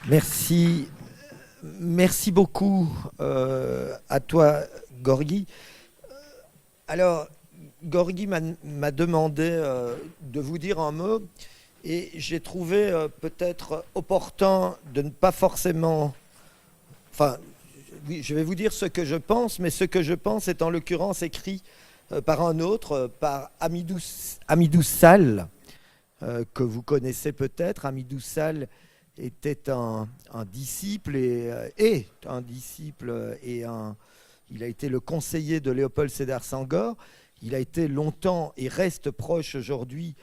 Merci, merci beaucoup à toi, Gorgui. Alors, Gorgui m'a demandé de vous dire un mot et j'ai trouvé peut-être opportun de ne pas forcément... Enfin, oui, je vais vous dire ce que je pense, mais ce que je pense est en l'occurrence écrit par un autre, par Hamidou Sall, que vous connaissez peut-être. Hamidou Sall était un disciple et un disciple il a été le conseiller de Léopold Sédar Senghor. Il a été longtemps et reste proche aujourd'hui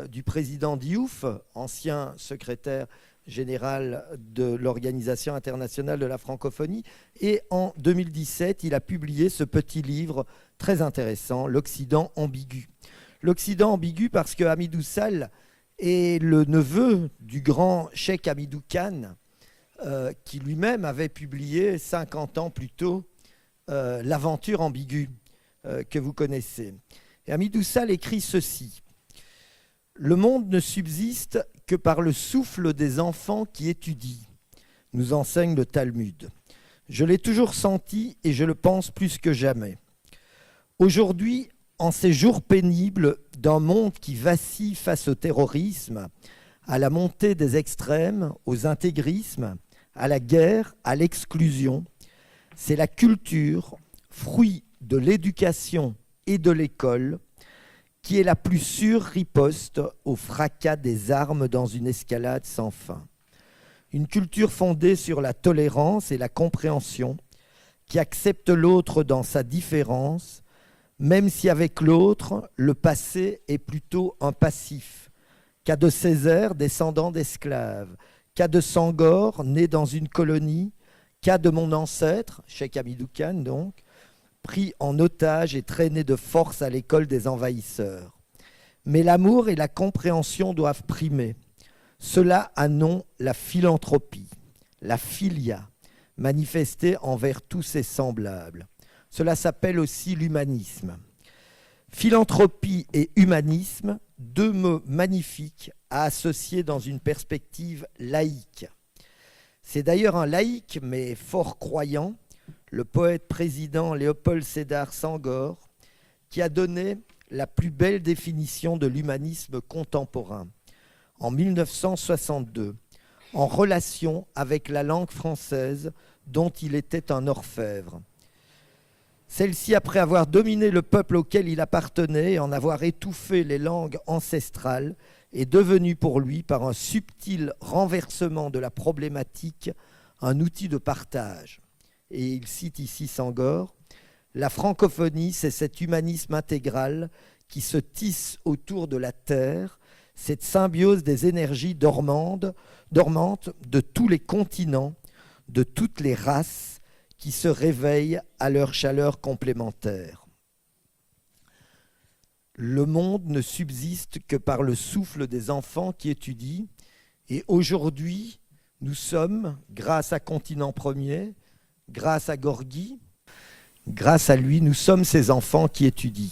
du président Diouf, ancien secrétaire général de l'Organisation internationale de la francophonie. Et en 2017, il a publié ce petit livre très intéressant, L'Occident ambigu. L'Occident ambigu parce que Hamidou Sall est le neveu du grand Cheikh Hamidou Khan, qui lui-même avait publié 50 ans plus tôt L'Aventure ambiguë, que vous connaissez. Et Hamidou Sall écrit ceci. Le monde ne subsiste que par le souffle des enfants qui étudient, nous enseigne le Talmud. Je l'ai toujours senti et je le pense plus que jamais. Aujourd'hui, en ces jours pénibles d'un monde qui vacille face au terrorisme, à la montée des extrêmes, aux intégrismes, à la guerre, à l'exclusion, c'est la culture, fruit de l'éducation et de l'école, qui est la plus sûre riposte au fracas des armes dans une escalade sans fin. Une culture fondée sur la tolérance et la compréhension, qui accepte l'autre dans sa différence, même si avec l'autre, le passé est plutôt un passif. Cas de Césaire, descendant d'esclaves, cas de Senghor, né dans une colonie, cas de mon ancêtre, Cheikh Hamidou Khan donc, pris en otage et traîné de force à l'école des envahisseurs. Mais l'amour et la compréhension doivent primer. Cela a nom la philanthropie, la philia, manifestée envers tous ses semblables. Cela s'appelle aussi l'humanisme. Philanthropie et humanisme, deux mots magnifiques à associer dans une perspective laïque. C'est d'ailleurs un laïc, mais fort croyant, le poète-président Léopold Sédar Senghor, qui a donné la plus belle définition de l'humanisme contemporain, en 1962, en relation avec la langue française dont il était un orfèvre. Celle-ci, après avoir dominé le peuple auquel il appartenait et en avoir étouffé les langues ancestrales, est devenue pour lui, par un subtil renversement de la problématique, un outil de partage. Et il cite ici Senghor, « La francophonie, c'est cet humanisme intégral qui se tisse autour de la terre, cette symbiose des énergies dormantes de tous les continents, de toutes les races, qui se réveillent à leur chaleur complémentaire. Le monde ne subsiste que par le souffle des enfants qui étudient, et aujourd'hui, nous sommes, grâce à Continent Premier, grâce à Gorgui, grâce à lui, nous sommes ces enfants qui étudient.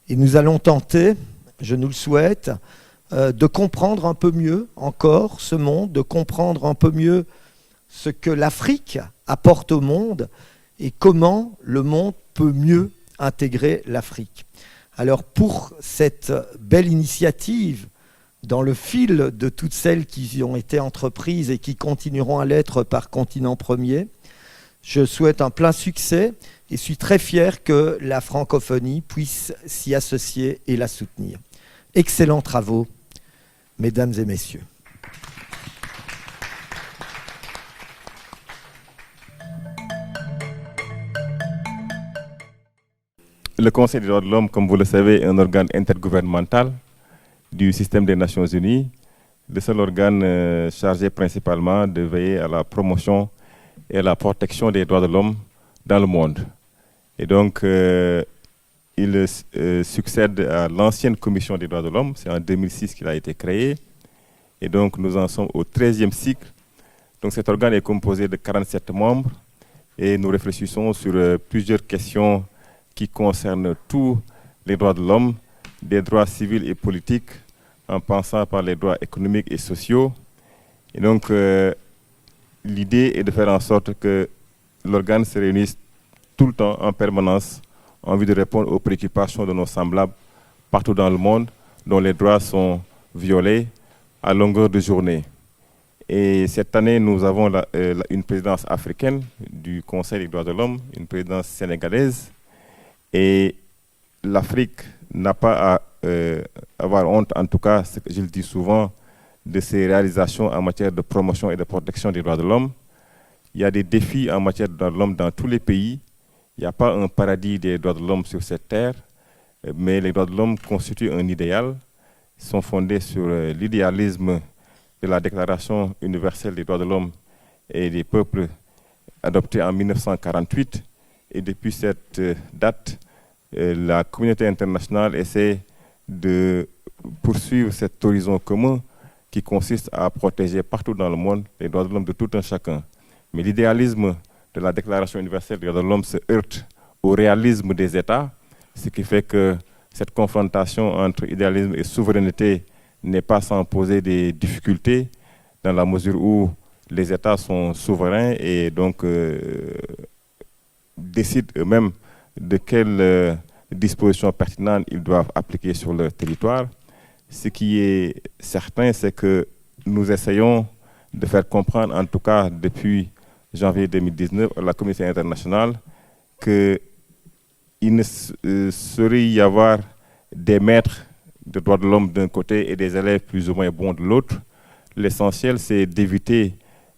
Et nous allons tenter, je nous le souhaite, de comprendre un peu mieux encore ce monde, de comprendre un peu mieux ce que l'Afrique apporte au monde et comment le monde peut mieux intégrer l'Afrique. Alors pour cette belle initiative, dans le fil de toutes celles qui ont été entreprises et qui continueront à l'être par Continent Premier, je souhaite un plein succès et suis très fier que la francophonie puisse s'y associer et la soutenir. Excellents travaux, mesdames et messieurs. Le Conseil des droits de l'homme, comme vous le savez, est un organe intergouvernemental du système des Nations Unies, le seul organe chargé principalement de veiller à la promotion et à la protection des droits de l'homme dans le monde. Et donc, il succède à l'ancienne Commission des droits de l'homme, c'est en 2006 qu'il a été créé, et donc nous en sommes au 13e cycle. Donc cet organe est composé de 47 membres, et nous réfléchissons sur plusieurs questions qui concernent tous les droits de l'homme, des droits civils et politiques, en passant par les droits économiques et sociaux. Et donc, l'idée est de faire en sorte que l'organe se réunisse tout le temps, en permanence, en vue de répondre aux préoccupations de nos semblables partout dans le monde, dont les droits sont violés à longueur de journée. Et cette année, nous avons une présidence africaine du Conseil des droits de l'homme, une présidence sénégalaise. Et l'Afrique n'a pas à avoir honte, en tout cas, je le dis souvent, de ses réalisations en matière de promotion et de protection des droits de l'homme. Il y a des défis en matière de droits de l'homme dans tous les pays. Il n'y a pas un paradis des droits de l'homme sur cette terre, mais les droits de l'homme constituent un idéal. Ils sont fondés sur l'idéalisme de la Déclaration universelle des droits de l'homme et des peuples adoptée en 1948. Et depuis cette date, la communauté internationale essaie de poursuivre cet horizon commun qui consiste à protéger partout dans le monde les droits de l'homme de tout un chacun. Mais l'idéalisme de la Déclaration universelle des droits de l'homme se heurte au réalisme des États, ce qui fait que cette confrontation entre idéalisme et souveraineté n'est pas sans poser des difficultés, dans la mesure où les États sont souverains et donc décident eux-mêmes de quelles dispositions pertinentes ils doivent appliquer sur leur territoire. Ce qui est certain, c'est que nous essayons de faire comprendre, en tout cas depuis janvier 2019, à la communauté internationale, qu'il ne saurait y avoir des maîtres de droits de l'homme d'un côté et des élèves plus ou moins bons de l'autre. L'essentiel, c'est d'éviter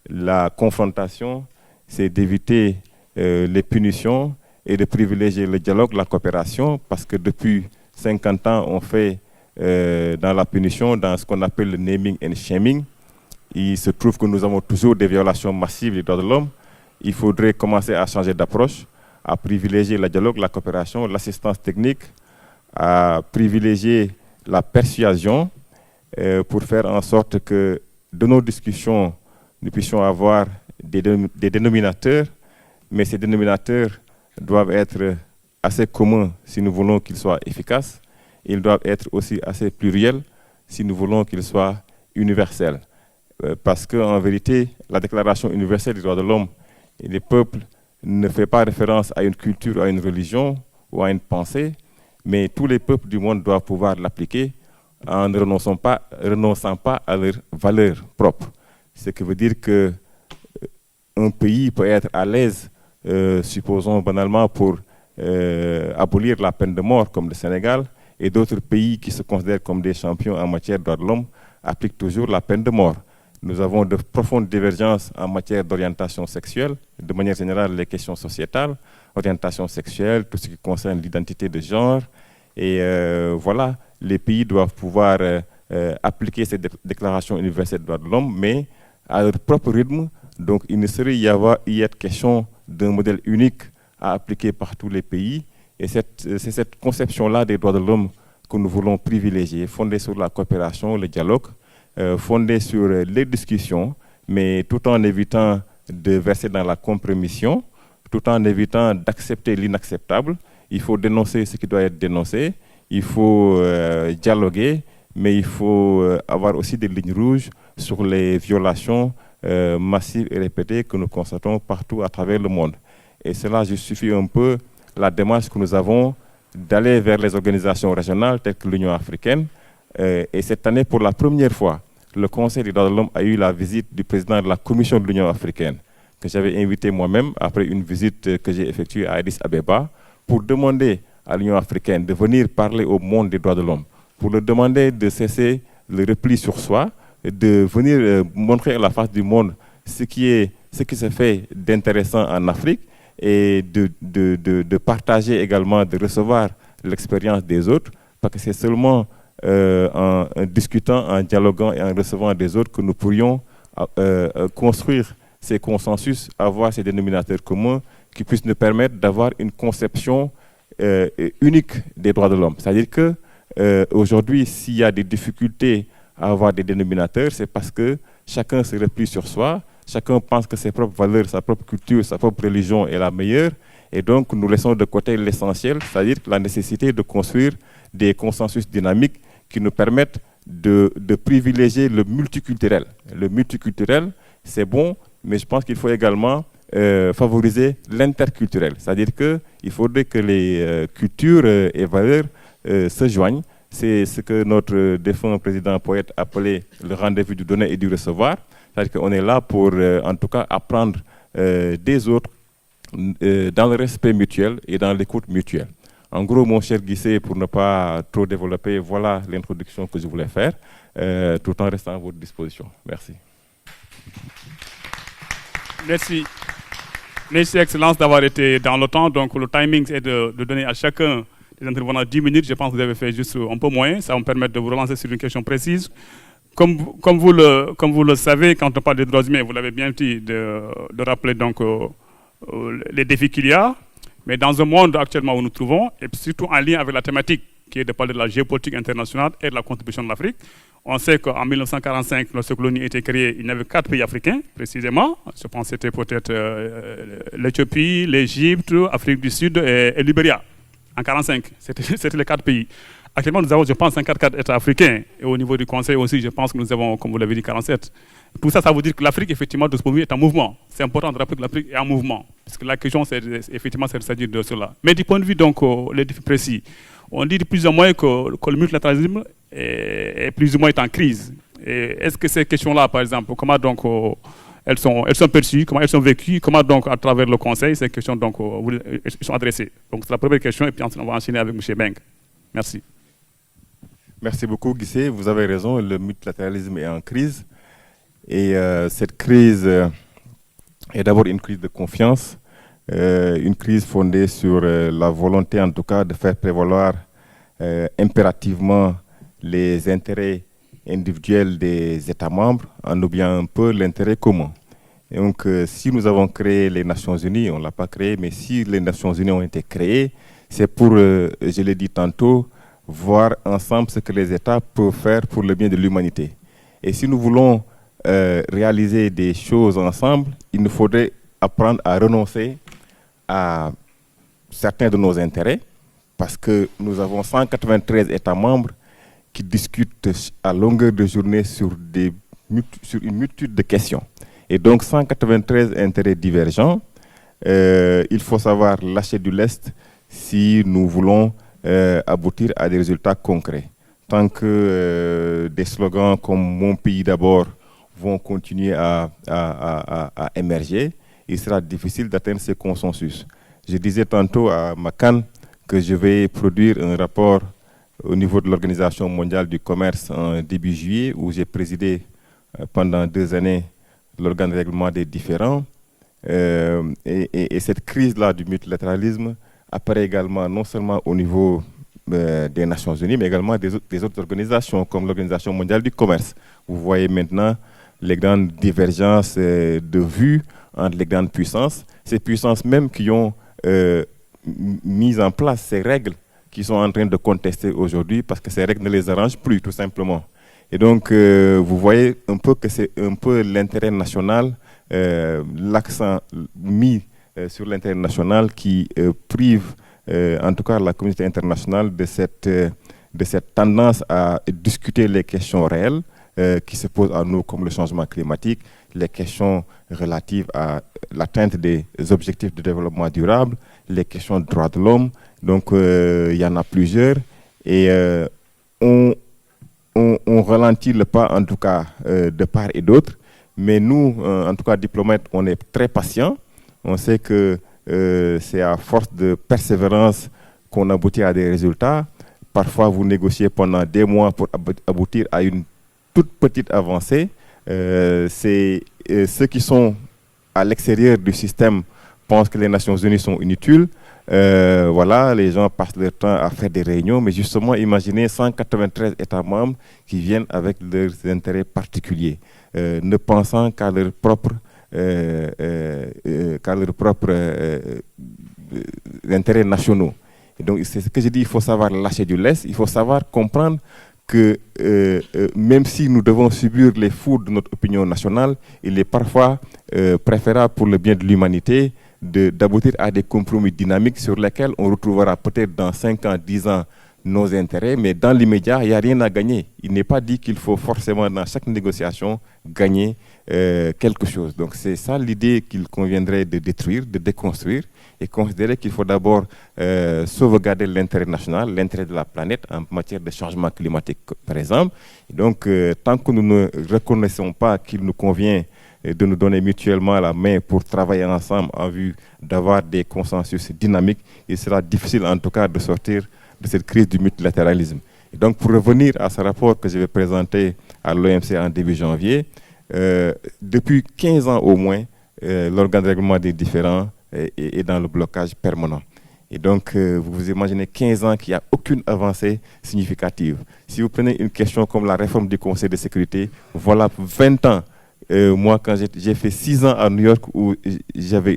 la confrontation, c'est d'éviter les punitions et de privilégier le dialogue, la coopération, parce que depuis 50 ans, on fait dans la punition, dans ce qu'on appelle le naming and shaming. Il se trouve que nous avons toujours des violations massives des droits de l'homme. Il faudrait commencer à changer d'approche, à privilégier le dialogue, la coopération, l'assistance technique, à privilégier la persuasion pour faire en sorte que de nos discussions, nous puissions avoir des dénominateurs, mais ces dénominateurs doivent être assez communs si nous voulons qu'ils soient efficaces. Ils doivent être aussi assez pluriels si nous voulons qu'ils soient universels. Parce qu'en vérité, la Déclaration universelle des droits de l'homme et des peuples ne fait pas référence à une culture, à une religion ou à une pensée, mais tous les peuples du monde doivent pouvoir l'appliquer en ne renonçant pas à leurs valeurs propres. Ce qui veut dire qu'un pays peut être à l'aise, supposons banalement, pour abolir la peine de mort, comme le Sénégal, et d'autres pays qui se considèrent comme des champions en matière de droits de l'homme appliquent toujours la peine de mort. Nous avons de profondes divergences en matière d'orientation sexuelle, de manière générale les questions sociétales, orientation sexuelle, tout ce qui concerne l'identité de genre. Et voilà, les pays doivent pouvoir appliquer cette déclaration universelle des droits de l'homme, mais à leur propre rythme. Donc il ne saurait y être question d'un modèle unique à appliquer par tous les pays. Et c'est cette conception-là des droits de l'homme que nous voulons privilégier, fondée sur la coopération, le dialogue, fondée sur les discussions, mais tout en évitant de verser dans la compromission, tout en évitant d'accepter l'inacceptable. Il faut dénoncer ce qui doit être dénoncé, il faut dialoguer, mais il faut avoir aussi des lignes rouges sur les violations massives et répétées que nous constatons partout à travers le monde. Et cela justifie un peu la démarche que nous avons d'aller vers les organisations régionales telles que l'Union africaine. Et cette année, pour la première fois, le Conseil des droits de l'homme a eu la visite du président de la Commission de l'Union africaine, que j'avais invité moi-même après une visite que j'ai effectuée à Addis Abeba, pour demander à l'Union africaine de venir parler au monde des droits de l'homme, pour leur demander de cesser le repli sur soi, de venir montrer à la face du monde ce qui se fait d'intéressant en Afrique, et de partager également, de recevoir l'expérience des autres, parce que c'est seulement en discutant, en dialoguant et en recevant des autres que nous pourrions construire ces consensus, avoir ces dénominateurs communs qui puissent nous permettre d'avoir une conception unique des droits de l'homme. C'est-à-dire qu'aujourd'hui, s'il y a des difficultés à avoir des dénominateurs, c'est parce que chacun se replie sur soi, chacun pense que ses propres valeurs, sa propre culture, sa propre religion est la meilleure. Et donc, nous laissons de côté l'essentiel, c'est-à-dire la nécessité de construire des consensus dynamiques qui nous permettent de privilégier le multiculturel. Le multiculturel, c'est bon, mais je pense qu'il faut également favoriser l'interculturel. C'est-à-dire qu'il faudrait que les cultures et valeurs se joignent. C'est ce que notre défunt président poète appelait le rendez-vous du donner et du recevoir. C'est-à-dire qu'on est là pour, en tout cas, apprendre des autres dans le respect mutuel et dans l'écoute mutuelle. En gros, mon cher Guissé, pour ne pas trop développer, voilà l'introduction que je voulais faire, tout en restant à votre disposition. Merci. Merci. Merci, Excellence, d'avoir été dans le temps. Donc, le timing, c'est de donner à chacun des intervenants 10 minutes. Je pense que vous avez fait juste un peu moins. Ça va me permettre de vous relancer sur une question précise. Comme vous le savez, quand on parle des droits humains, vous l'avez bien dit, de rappeler donc, les défis qu'il y a. Mais dans un monde actuellement où nous nous trouvons, et surtout en lien avec la thématique qui est de parler de la géopolitique internationale et de la contribution de l'Afrique, on sait qu'en 1945, lorsque l'ONU a été créée, il y avait 4 pays africains, précisément. Je pense que c'était peut-être l'Éthiopie, l'Égypte, l'Afrique du Sud et le Libéria. En 1945, c'était les 4 pays. Actuellement, nous avons, je pense, 54 États africains. Et au niveau du Conseil aussi, je pense que nous avons, comme vous l'avez dit, 47. Tout ça, ça veut dire que l'Afrique, effectivement, de ce point de vue, est en mouvement. C'est important de rappeler que l'Afrique est en mouvement. Parce que la question, c'est effectivement, c'est de s'agir de cela. Mais du point de vue, donc, les défis précis, on dit de plus ou moins que le multilatéralisme est plus ou moins en crise. Est-ce que ces questions-là, par exemple, comment donc elles sont perçues, comment elles sont vécues, comment donc à travers le Conseil, ces questions donc, sont adressées? Donc c'est la première question et puis ensuite on va enchaîner avec M. Beng. Merci. Merci beaucoup, Guissé. Vous avez raison, le multilatéralisme est en crise. Et cette crise est d'abord une crise de confiance, une crise fondée sur la volonté, en tout cas, de faire prévaloir impérativement les intérêts individuels des États membres en oubliant un peu l'intérêt commun. Et donc, si nous avons créé les Nations Unies, on ne l'a pas créé, mais si les Nations Unies ont été créées, c'est pour, je l'ai dit tantôt, voir ensemble ce que les États peuvent faire pour le bien de l'humanité. Et si nous voulons réaliser des choses ensemble, il nous faudrait apprendre à renoncer à certains de nos intérêts, parce que nous avons 193 États membres qui discutent à longueur de journée sur une multitude de questions. Et donc 193 intérêts divergents, il faut savoir lâcher du lest si nous voulons aboutir à des résultats concrets. Tant que des slogans comme « Mon pays d'abord » vont continuer à émerger, il sera difficile d'atteindre ce consensus. Je disais tantôt à Makan que je vais produire un rapport au niveau de l'Organisation mondiale du commerce en début juillet, où j'ai présidé pendant 2 années l'organe de règlement des différends. Et cette crise-là du multilatéralisme apparaît également non seulement au niveau des Nations Unies, mais également des autres organisations, comme l'Organisation mondiale du commerce. Vous voyez maintenant les grandes divergences de vues entre les grandes puissances, ces puissances même qui ont mis en place ces règles qui sont en train de contester aujourd'hui parce que ces règles ne les arrangent plus, tout simplement. Et donc, vous voyez un peu que c'est un peu l'intérêt national, l'accent mis sur l'intérêt national qui prive, en tout cas, la communauté internationale de cette tendance à discuter les questions réelles qui se posent à nous, comme le changement climatique, les questions relatives à l'atteinte des objectifs de développement durable, les questions de droits de l'homme. Donc, il y en a plusieurs. Et on ralentit le pas, en tout cas, de part et d'autre. Mais nous, en tout cas, diplomates, on est très patients. On sait que c'est à force de persévérance qu'on aboutit à des résultats. Parfois, vous négociez pendant des mois pour aboutir à une toute petite avancée. C'est ceux qui sont à l'extérieur du système pensent que les Nations Unies sont inutiles. Voilà, les gens passent leur temps à faire des réunions, mais justement, imaginez 193 États membres qui viennent avec leurs intérêts particuliers, ne pensant qu'à leurs propres intérêts nationaux. Et donc, c'est ce que je dis, il faut savoir lâcher du lest, il faut savoir comprendre que même si nous devons subir les foudres de notre opinion nationale, il est parfois préférable pour le bien de l'humanité d'aboutir à des compromis dynamiques sur lesquels on retrouvera peut-être dans 5 ans, 10 ans nos intérêts, mais dans l'immédiat, il n'y a rien à gagner. Il n'est pas dit qu'il faut forcément, dans chaque négociation, gagner quelque chose. Donc c'est ça l'idée qu'il conviendrait de détruire, de déconstruire, et considérer qu'il faut d'abord sauvegarder l'intérêt national, l'intérêt de la planète en matière de changement climatique, par exemple. Et donc, tant que nous ne reconnaissons pas qu'il nous convient de nous donner mutuellement la main pour travailler ensemble en vue d'avoir des consensus dynamiques, il sera difficile en tout cas de sortir de cette crise du multilatéralisme. Et donc, pour revenir à ce rapport que je vais présenter à l'OMC en début janvier, depuis 15 ans au moins, l'organe de règlement des différends est dans le blocage permanent. Et donc, vous vous imaginez 15 ans qu'il n'y a aucune avancée significative. Si vous prenez une question comme la réforme du Conseil de sécurité, voilà 20 ans. Moi, quand j'ai fait 6 ans à New York, où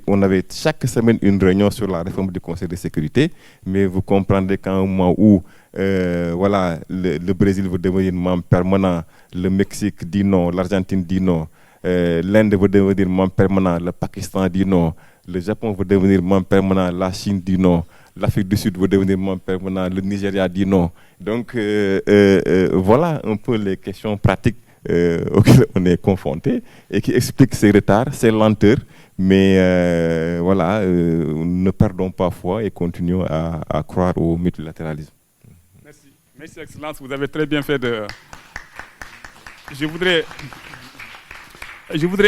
on avait chaque semaine une réunion sur la réforme du Conseil de sécurité, mais vous comprendrez qu'à un moment où voilà, le Brésil veut devenir membre permanent, le Mexique dit non, l'Argentine dit non, l'Inde veut devenir membre permanent, le Pakistan dit non, le Japon veut devenir membre permanent, la Chine dit non, l'Afrique du Sud veut devenir membre permanent, le Nigeria dit non. Donc voilà un peu les questions pratiques auxquelles on est confronté et qui expliquent ces retards, ces lenteurs, mais voilà, ne perdons pas foi et continuons à croire au multilatéralisme. Merci. Merci, Excellence. Vous avez très bien fait de... Je voudrais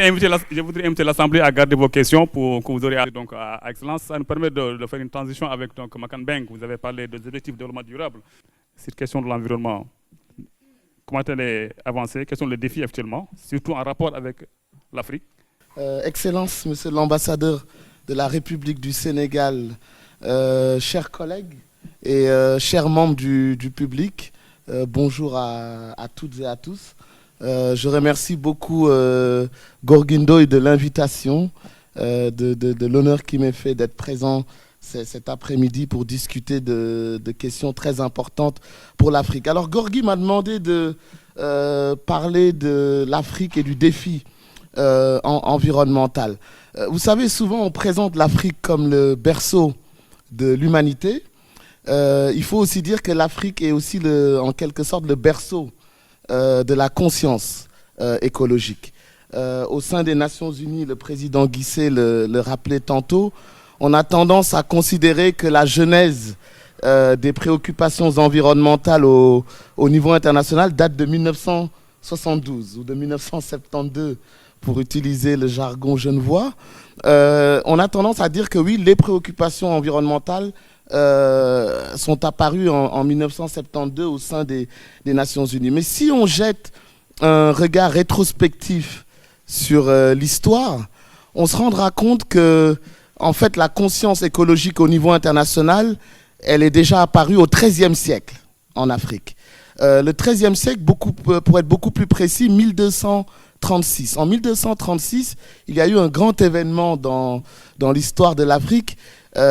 inviter l'Assemblée à garder vos questions pour que vous aurez donc à Excellence. Ça nous permet de faire une transition avec donc Makan Beng. Vous avez parlé des objectifs de développement durable. Cette question de l'environnement, comment elle est avancée? Quels sont les défis actuellement, surtout en rapport avec l'Afrique? Excellence, Monsieur l'ambassadeur de la République du Sénégal, chers collègues et chers membres du public, bonjour à toutes et à tous. Je remercie beaucoup Gorgui Ndoye de l'invitation, de l'honneur qui m'est fait d'être présent cet après-midi pour discuter de questions très importantes pour l'Afrique. Alors Gorgui m'a demandé de parler de l'Afrique et du défi environnemental. Vous savez, souvent on présente l'Afrique comme le berceau de l'humanité. Il faut aussi dire que l'Afrique est aussi en quelque sorte le berceau de la conscience écologique. Au sein des Nations Unies, le président Guissé le rappelait tantôt, on a tendance à considérer que la genèse des préoccupations environnementales au niveau international date de 1972 ou de 1972, pour utiliser le jargon genevois. On a tendance à dire que oui, les préoccupations environnementales sont apparues en 1972 au sein des Nations Unies. Mais si on jette un regard rétrospectif sur l'histoire, on se rendra compte que en fait, la conscience écologique au niveau international, elle est déjà apparue au XIIIe siècle en Afrique. Le XIIIe siècle, pour être beaucoup plus précis, 1236. En 1236, il y a eu un grand événement dans l'histoire de l'Afrique.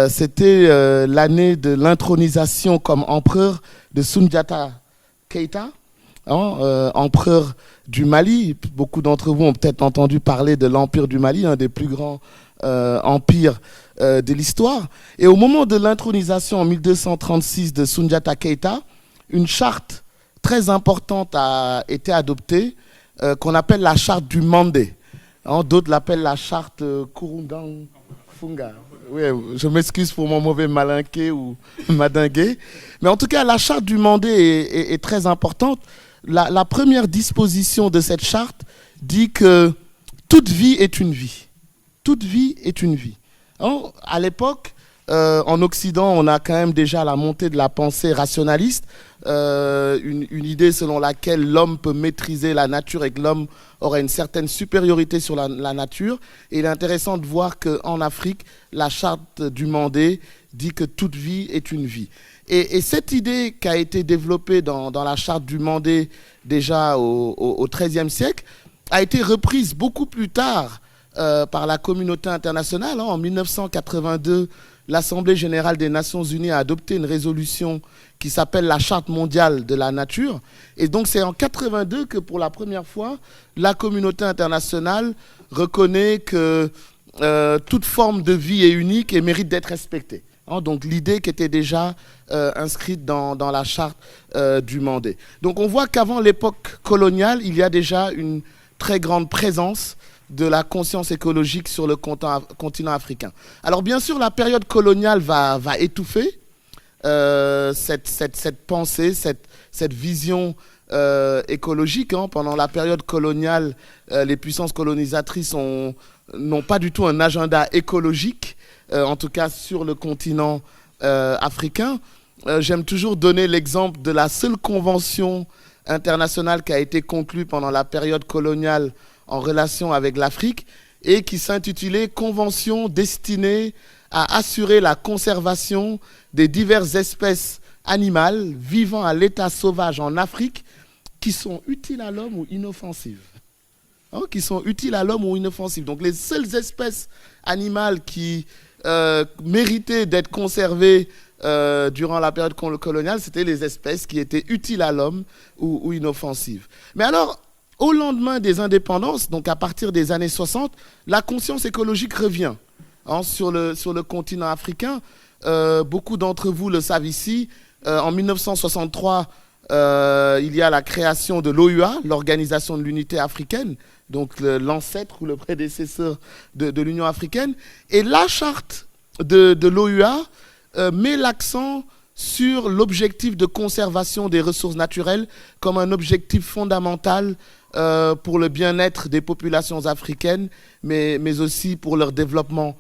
C'était l'année de l'intronisation comme empereur de Soundiata Keïta, empereur du Mali. Beaucoup d'entre vous ont peut-être entendu parler de l'Empire du Mali, un des plus grands empires de l'histoire. Et au moment de l'intronisation en 1236 de Soundiata Keïta, une charte très importante a été adoptée, qu'on appelle la charte du Mandé. D'autres l'appellent la charte Kurungang Funga. Oui, je m'excuse pour mon mauvais malinqué ou madingué. Mais en tout cas, la charte du Mandé est très importante. La première disposition de cette charte dit que toute vie est une vie. Toute vie est une vie. À l'époque, en Occident, on a quand même déjà la montée de la pensée rationaliste, une idée selon laquelle l'homme peut maîtriser la nature et que l'homme aurait une certaine supériorité sur la nature. Et il est intéressant de voir qu'en Afrique, la charte du Mandé dit que toute vie est une vie. Et cette idée qui a été développée dans la charte du Mandé déjà au XIIIe siècle a été reprise beaucoup plus tard par la communauté internationale. En 1982, l'Assemblée générale des Nations unies a adopté une résolution qui s'appelle la Charte mondiale de la nature. Et donc c'est en 1982 que pour la première fois, la communauté internationale reconnaît que toute forme de vie est unique et mérite d'être respectée. Donc l'idée qui était déjà inscrite dans la charte du Mandé. Donc on voit qu'avant l'époque coloniale, il y a déjà une très grande présence de la conscience écologique sur le continent africain. Alors bien sûr, la période coloniale va étouffer cette pensée, cette vision écologique. Pendant la période coloniale, les puissances colonisatrices n'ont pas du tout un agenda écologique, en tout cas sur le continent africain. J'aime toujours donner l'exemple de la seule convention internationale qui a été conclue pendant la période coloniale en relation avec l'Afrique et qui s'intitulait « Convention destinée à assurer la conservation des diverses espèces animales vivant à l'état sauvage en Afrique qui sont utiles à l'homme ou inoffensives ». Qui sont utiles à l'homme ou inoffensives. Donc les seules espèces animales qui méritaient d'être conservées durant la période coloniale, c'était les espèces qui étaient utiles à l'homme ou inoffensives. Mais alors, au lendemain des indépendances, donc à partir des années 60, la conscience écologique revient sur le continent africain. Beaucoup d'entre vous le savent ici. En 1963, il y a la création de l'OUA, l'Organisation de l'Unité africaine, donc l'ancêtre ou le prédécesseur de l'Union africaine. Et la charte de l'OUA met l'accent sur l'objectif de conservation des ressources naturelles comme un objectif fondamental pour le bien-être des populations africaines, mais aussi pour leur développement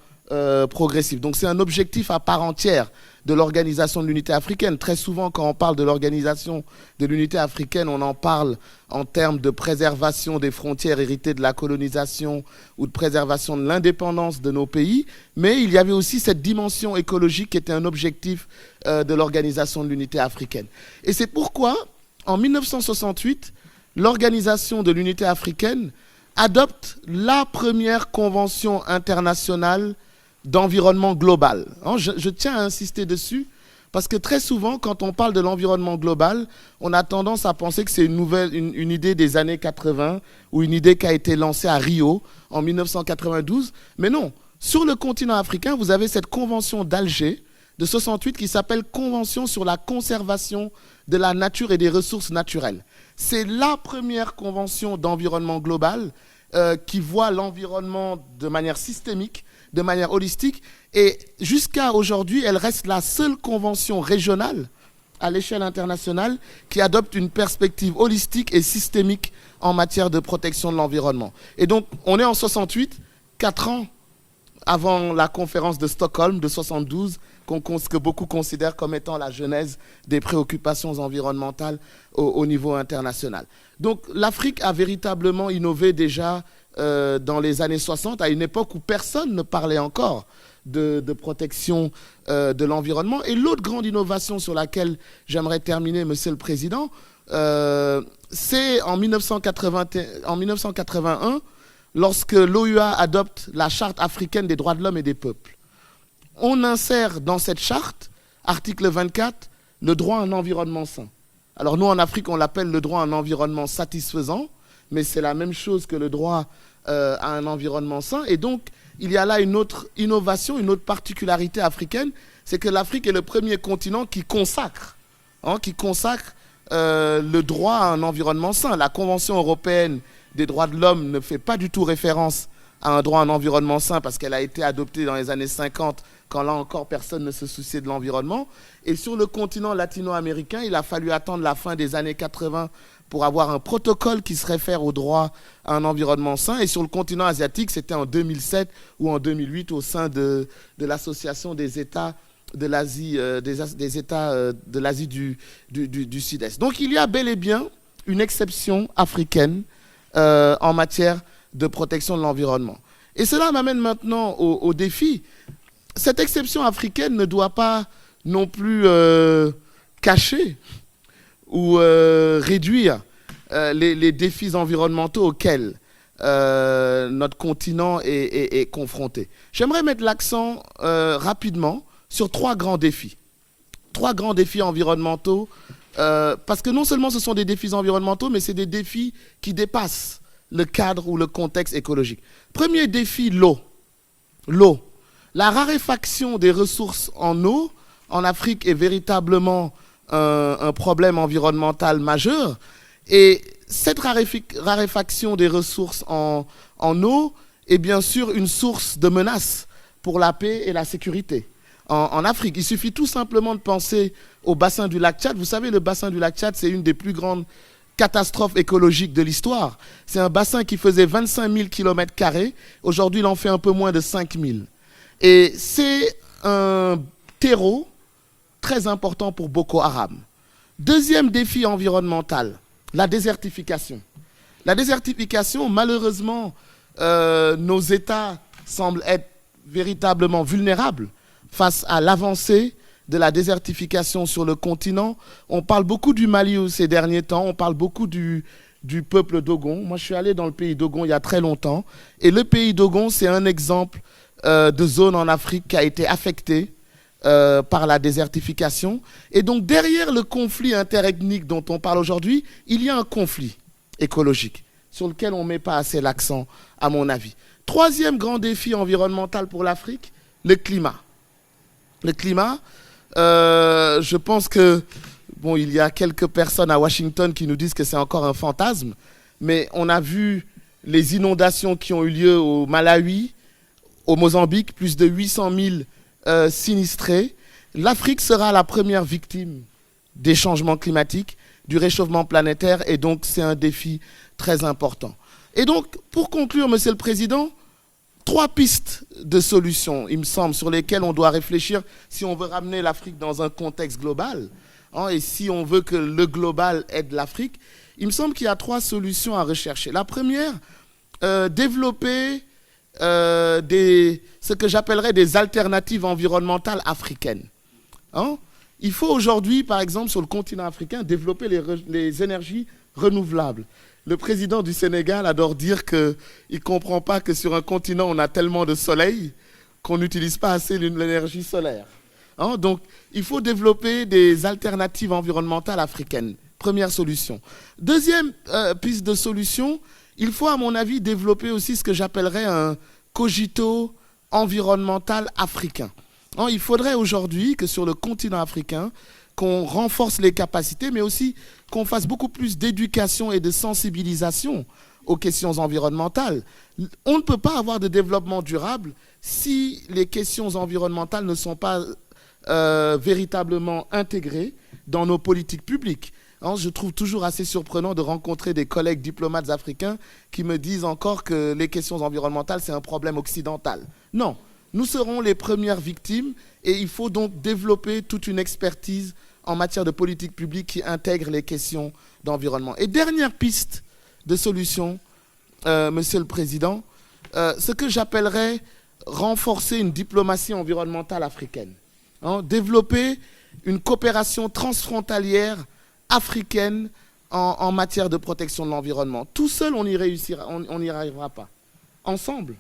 progressif. Donc c'est un objectif à part entière de l'Organisation de l'Unité africaine. Très souvent, quand on parle de l'Organisation de l'Unité africaine, on en parle en termes de préservation des frontières héritées de la colonisation ou de préservation de l'indépendance de nos pays. Mais il y avait aussi cette dimension écologique qui était un objectif de l'Organisation de l'Unité africaine. Et c'est pourquoi, en 1968, l'Organisation de l'Unité africaine adopte la première convention internationale d'environnement global. Je tiens à insister dessus parce que très souvent, quand on parle de l'environnement global, on a tendance à penser que c'est une idée des années 80 ou une idée qui a été lancée à Rio en 1992. Mais non, sur le continent africain, vous avez cette convention d'Alger de 68 qui s'appelle Convention sur la conservation de la nature et des ressources naturelles. C'est la première convention d'environnement global qui voit l'environnement de manière systémique, de manière holistique, et jusqu'à aujourd'hui, elle reste la seule convention régionale à l'échelle internationale qui adopte une perspective holistique et systémique en matière de protection de l'environnement. Et donc, on est en 68, 4 ans avant la conférence de Stockholm de 72, que beaucoup considèrent comme étant la genèse des préoccupations environnementales au niveau international. Donc l'Afrique a véritablement innové déjà dans les années 60, à une époque où personne ne parlait encore de protection de l'environnement. Et l'autre grande innovation sur laquelle j'aimerais terminer, Monsieur le Président, c'est en 1981, lorsque l'OUA adopte la Charte africaine des droits de l'homme et des peuples. On insère dans cette charte, article 24, le droit à un environnement sain. Alors nous, en Afrique, on l'appelle le droit à un environnement satisfaisant, mais c'est la même chose que le droit à un environnement sain. Et donc, il y a là une autre innovation, une autre particularité africaine, c'est que l'Afrique est le premier continent qui consacre le droit à un environnement sain. La Convention européenne des droits de l'homme ne fait pas du tout référence à un droit à un environnement sain parce qu'elle a été adoptée dans les années 50, quand là encore personne ne se souciait de l'environnement. Et sur le continent latino-américain, il a fallu attendre la fin des années 80 pour avoir un protocole qui se réfère au droit à un environnement sain. Et sur le continent asiatique, c'était en 2007 ou en 2008 au sein de l'association des États de l'Asie, des États de l'Asie du Sud-Est. Donc il y a bel et bien une exception africaine en matière de protection de l'environnement. Et cela m'amène maintenant au défi. Cette exception africaine ne doit pas non plus cacher ou réduire les défis environnementaux auxquels notre continent est confronté. J'aimerais mettre l'accent rapidement sur 3 grands défis. 3 grands défis environnementaux, parce que non seulement ce sont des défis environnementaux, mais c'est des défis qui dépassent le cadre ou le contexte écologique. Premier défi, l'eau. L'eau. La raréfaction des ressources en eau en Afrique est véritablement un problème environnemental majeur. Et cette raréfaction des ressources en eau est bien sûr une source de menace pour la paix et la sécurité en Afrique. Il suffit tout simplement de penser au bassin du lac Tchad. Vous savez, le bassin du lac Tchad, c'est une des plus grandes catastrophes écologiques de l'histoire. C'est un bassin qui faisait 25 000 km². Aujourd'hui, il en fait un peu moins de 5 000. Et c'est un terreau très important pour Boko Haram. Deuxième défi environnemental, la désertification. La désertification, malheureusement, nos États semblent être véritablement vulnérables face à l'avancée de la désertification sur le continent. On parle beaucoup du Mali ces derniers temps, on parle beaucoup du peuple Dogon. Moi, je suis allé dans le pays Dogon il y a très longtemps. Et le pays Dogon, c'est un exemple de zone en Afrique qui a été affectée par la désertification. Et donc, derrière le conflit interethnique dont on parle aujourd'hui, il y a un conflit écologique sur lequel on ne met pas assez l'accent, à mon avis. Troisième grand défi environnemental pour l'Afrique, le climat. Le climat, je pense que, bon, il y a quelques personnes à Washington qui nous disent que c'est encore un fantasme, mais on a vu les inondations qui ont eu lieu au Malawi, au Mozambique, plus de 800 000 sinistrés. L'Afrique sera la première victime des changements climatiques, du réchauffement planétaire, et donc c'est un défi très important. Et donc, pour conclure, Monsieur le Président, 3 pistes de solutions, il me semble, sur lesquelles on doit réfléchir si on veut ramener l'Afrique dans un contexte global, hein, et si on veut que le global aide l'Afrique. Il me semble qu'il y a 3 solutions à rechercher. La première, développer ce que j'appellerais des alternatives environnementales africaines. Hein? Il faut aujourd'hui, par exemple, sur le continent africain, développer les énergies renouvelables. Le président du Sénégal adore dire qu'il ne comprend pas que sur un continent, on a tellement de soleil qu'on n'utilise pas assez l'énergie solaire. Hein? Donc, il faut développer des alternatives environnementales africaines. Première solution. Deuxième piste de solution, il faut, à mon avis, développer aussi ce que j'appellerais un cogito environnemental africain. Hein? Il faudrait aujourd'hui que sur le continent africain, qu'on renforce les capacités, mais aussi qu'on fasse beaucoup plus d'éducation et de sensibilisation aux questions environnementales. On ne peut pas avoir de développement durable si les questions environnementales ne sont pas véritablement intégrées dans nos politiques publiques. Hein, je trouve toujours assez surprenant de rencontrer des collègues diplomates africains qui me disent encore que les questions environnementales, c'est un problème occidental. Non, nous serons les premières victimes et il faut donc développer toute une expertise en matière de politique publique qui intègre les questions d'environnement. Et dernière piste de solution, Monsieur le Président, ce que j'appellerais renforcer une diplomatie environnementale africaine. Hein, développer une coopération transfrontalière africaine en matière de protection de l'environnement. Tout seul, on n'y arrivera pas. Ensemble,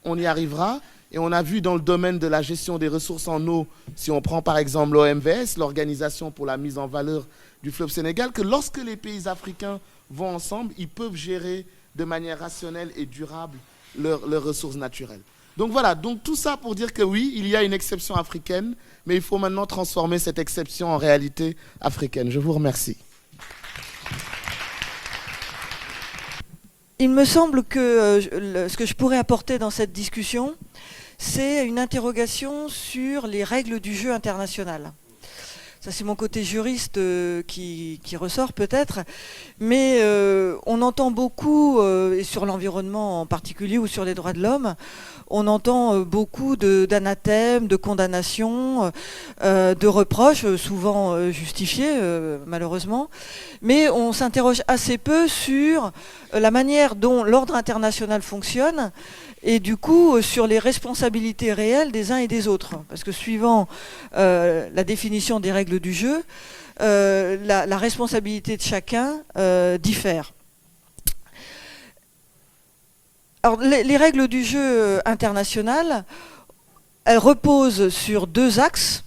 on y arrivera. Et on a vu dans le domaine de la gestion des ressources en eau, si on prend par exemple l'OMVS, l'Organisation pour la mise en valeur du fleuve Sénégal, que lorsque les pays africains vont ensemble, ils peuvent gérer de manière rationnelle et durable leurs ressources naturelles. Donc voilà, donc tout ça pour dire que oui, il y a une exception africaine, mais il faut maintenant transformer cette exception en réalité africaine. Je vous remercie. Il me semble que ce que je pourrais apporter dans cette discussion, c'est une interrogation sur les règles du jeu international. Ça, c'est mon côté juriste qui ressort peut-être, mais on entend beaucoup, et sur l'environnement en particulier ou sur les droits de l'homme, on entend beaucoup d'anathèmes, de condamnations, de reproches, souvent justifiés malheureusement, mais on s'interroge assez peu sur la manière dont l'ordre international fonctionne et du coup sur les responsabilités réelles des uns et des autres. Parce que suivant la définition des règles du jeu, la responsabilité de chacun diffère. Alors, les règles du jeu international, elles reposent sur 2 axes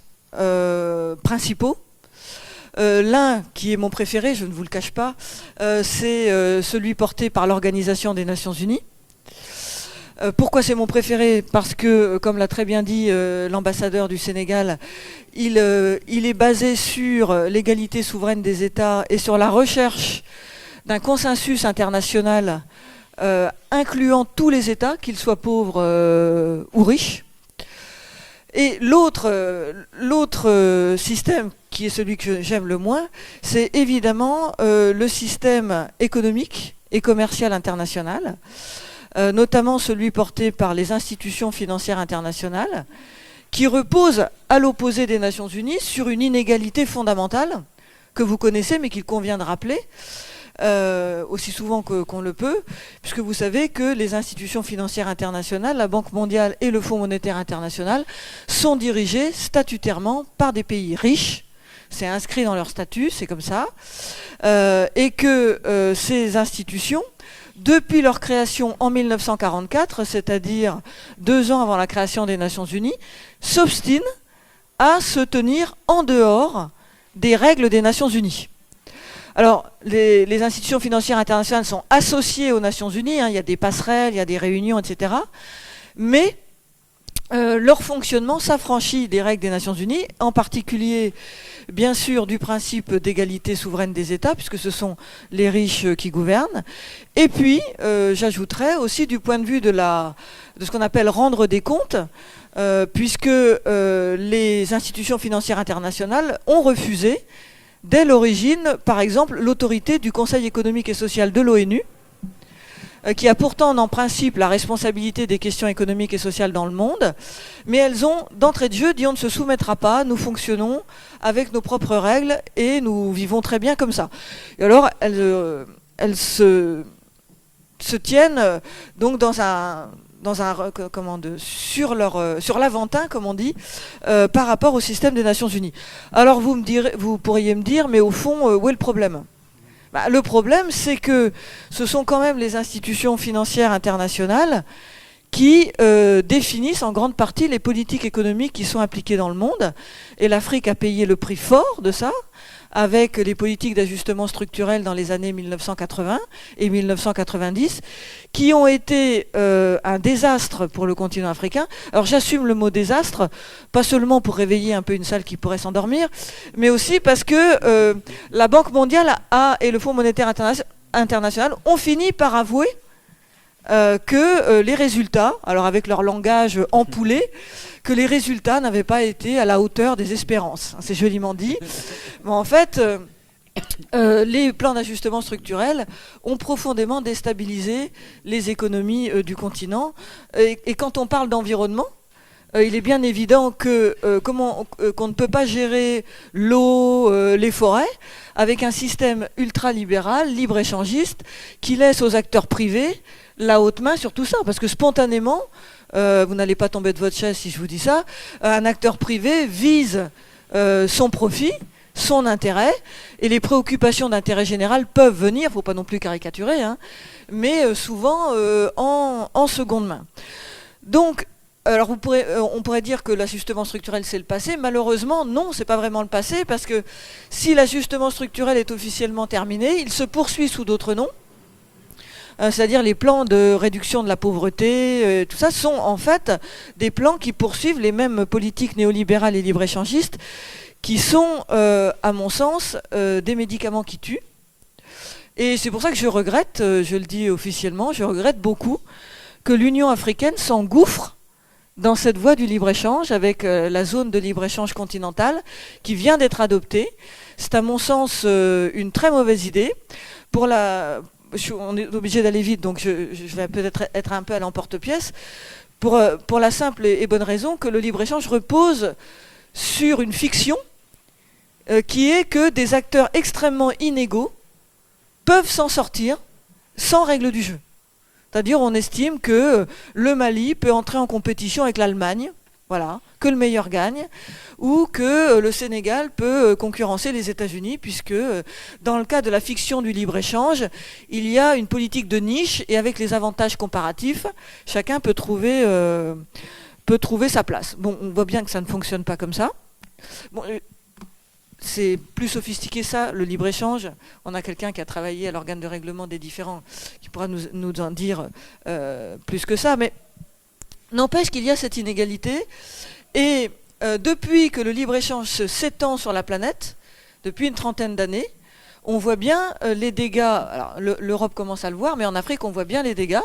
principaux. L'un, qui est mon préféré, je ne vous le cache pas, c'est celui porté par l'Organisation des Nations Unies. Pourquoi c'est mon préféré? Parce que, comme l'a très bien dit l'ambassadeur du Sénégal, il est basé sur l'égalité souveraine des États et sur la recherche d'un consensus international incluant tous les États, qu'ils soient pauvres ou riches. Et l'autre système, qui est celui que j'aime le moins, c'est évidemment le système économique et commercial international, notamment celui porté par les institutions financières internationales, qui repose, à l'opposé des Nations Unies, sur une inégalité fondamentale que vous connaissez, mais qu'il convient de rappeler, aussi souvent qu'on le peut, puisque vous savez que les institutions financières internationales, la Banque mondiale et le Fonds monétaire international, sont dirigées statutairement par des pays riches. C'est inscrit dans leur statut, c'est comme ça. Et que ces institutions, depuis leur création en 1944, c'est-à-dire 2 ans avant la création des Nations Unies, s'obstinent à se tenir en dehors des règles des Nations Unies. Alors, les institutions financières internationales sont associées aux Nations Unies, hein, il y a des passerelles, il y a des réunions, etc. Mais leur fonctionnement s'affranchit des règles des Nations Unies, en particulier, bien sûr, du principe d'égalité souveraine des États, puisque ce sont les riches qui gouvernent. Et puis, j'ajouterais aussi du point de vue de ce qu'on appelle rendre des comptes, puisque les institutions financières internationales ont refusé, dès l'origine, par exemple, l'autorité du Conseil économique et social de l'ONU, qui a pourtant en principe la responsabilité des questions économiques et sociales dans le monde, mais elles ont d'entrée de jeu dit on ne se soumettra pas, nous fonctionnons avec nos propres règles et nous vivons très bien comme ça. Et alors elles se tiennent donc sur l'Aventin, comme on dit, par rapport au système des Nations Unies. Alors vous pourriez me dire, mais au fond, où est le problème ? Le problème, c'est que ce sont quand même les institutions financières internationales qui définissent en grande partie les politiques économiques qui sont appliquées dans le monde. Et l'Afrique a payé le prix fort de ça, avec les politiques d'ajustement structurel dans les années 1980 et 1990, qui ont été un désastre pour le continent africain. Alors j'assume le mot désastre, pas seulement pour réveiller un peu une salle qui pourrait s'endormir, mais aussi parce que la Banque mondiale et le Fonds monétaire international ont fini par avouer que les résultats, alors avec leur langage empoulé, que les résultats n'avaient pas été à la hauteur des espérances. C'est joliment dit. Mais en fait, les plans d'ajustement structurel ont profondément déstabilisé les économies du continent. Et quand on parle d'environnement, il est bien évident qu'on ne peut pas gérer l'eau, les forêts, avec un système ultralibéral, libre-échangiste, qui laisse aux acteurs privés la haute main sur tout ça. Parce que spontanément, vous n'allez pas tomber de votre chaise si je vous dis ça, un acteur privé vise son profit, son intérêt, et les préoccupations d'intérêt général peuvent venir, il ne faut pas non plus caricaturer, hein, mais souvent en seconde main. Donc, alors on pourrait dire que l'ajustement structurel c'est le passé. Malheureusement, non, c'est pas vraiment le passé, parce que si l'ajustement structurel est officiellement terminé, il se poursuit sous d'autres noms. C'est-à-dire les plans de réduction de la pauvreté, tout ça sont en fait des plans qui poursuivent les mêmes politiques néolibérales et libre-échangistes qui sont, à mon sens, des médicaments qui tuent. Et c'est pour ça que je regrette, je le dis officiellement, je regrette beaucoup que l'Union africaine s'engouffre dans cette voie du libre-échange avec la zone de libre-échange continentale qui vient d'être adoptée. C'est à mon sens une très mauvaise idée. On est obligé d'aller vite, donc je vais peut-être être un peu à l'emporte-pièce, pour la simple et bonne raison que le libre-échange repose sur une fiction qui est que des acteurs extrêmement inégaux peuvent s'en sortir sans règle du jeu. C'est-à-dire on estime que le Mali peut entrer en compétition avec l'Allemagne, voilà, que le meilleur gagne, ou que le Sénégal peut concurrencer les États-Unis, puisque dans le cas de la fiction du libre-échange, il y a une politique de niche, et avec les avantages comparatifs, chacun peut trouver sa place. Bon, on voit bien que ça ne fonctionne pas comme ça. Bon, c'est plus sophistiqué ça, le libre-échange. On a quelqu'un qui a travaillé à l'organe de règlement des différends, qui pourra nous en dire plus que ça. Mais n'empêche qu'il y a cette inégalité. Et depuis que le libre-échange s'étend sur la planète, depuis une trentaine d'années, on voit bien les dégâts. Alors, l'Europe commence à le voir, mais en Afrique, on voit bien les dégâts.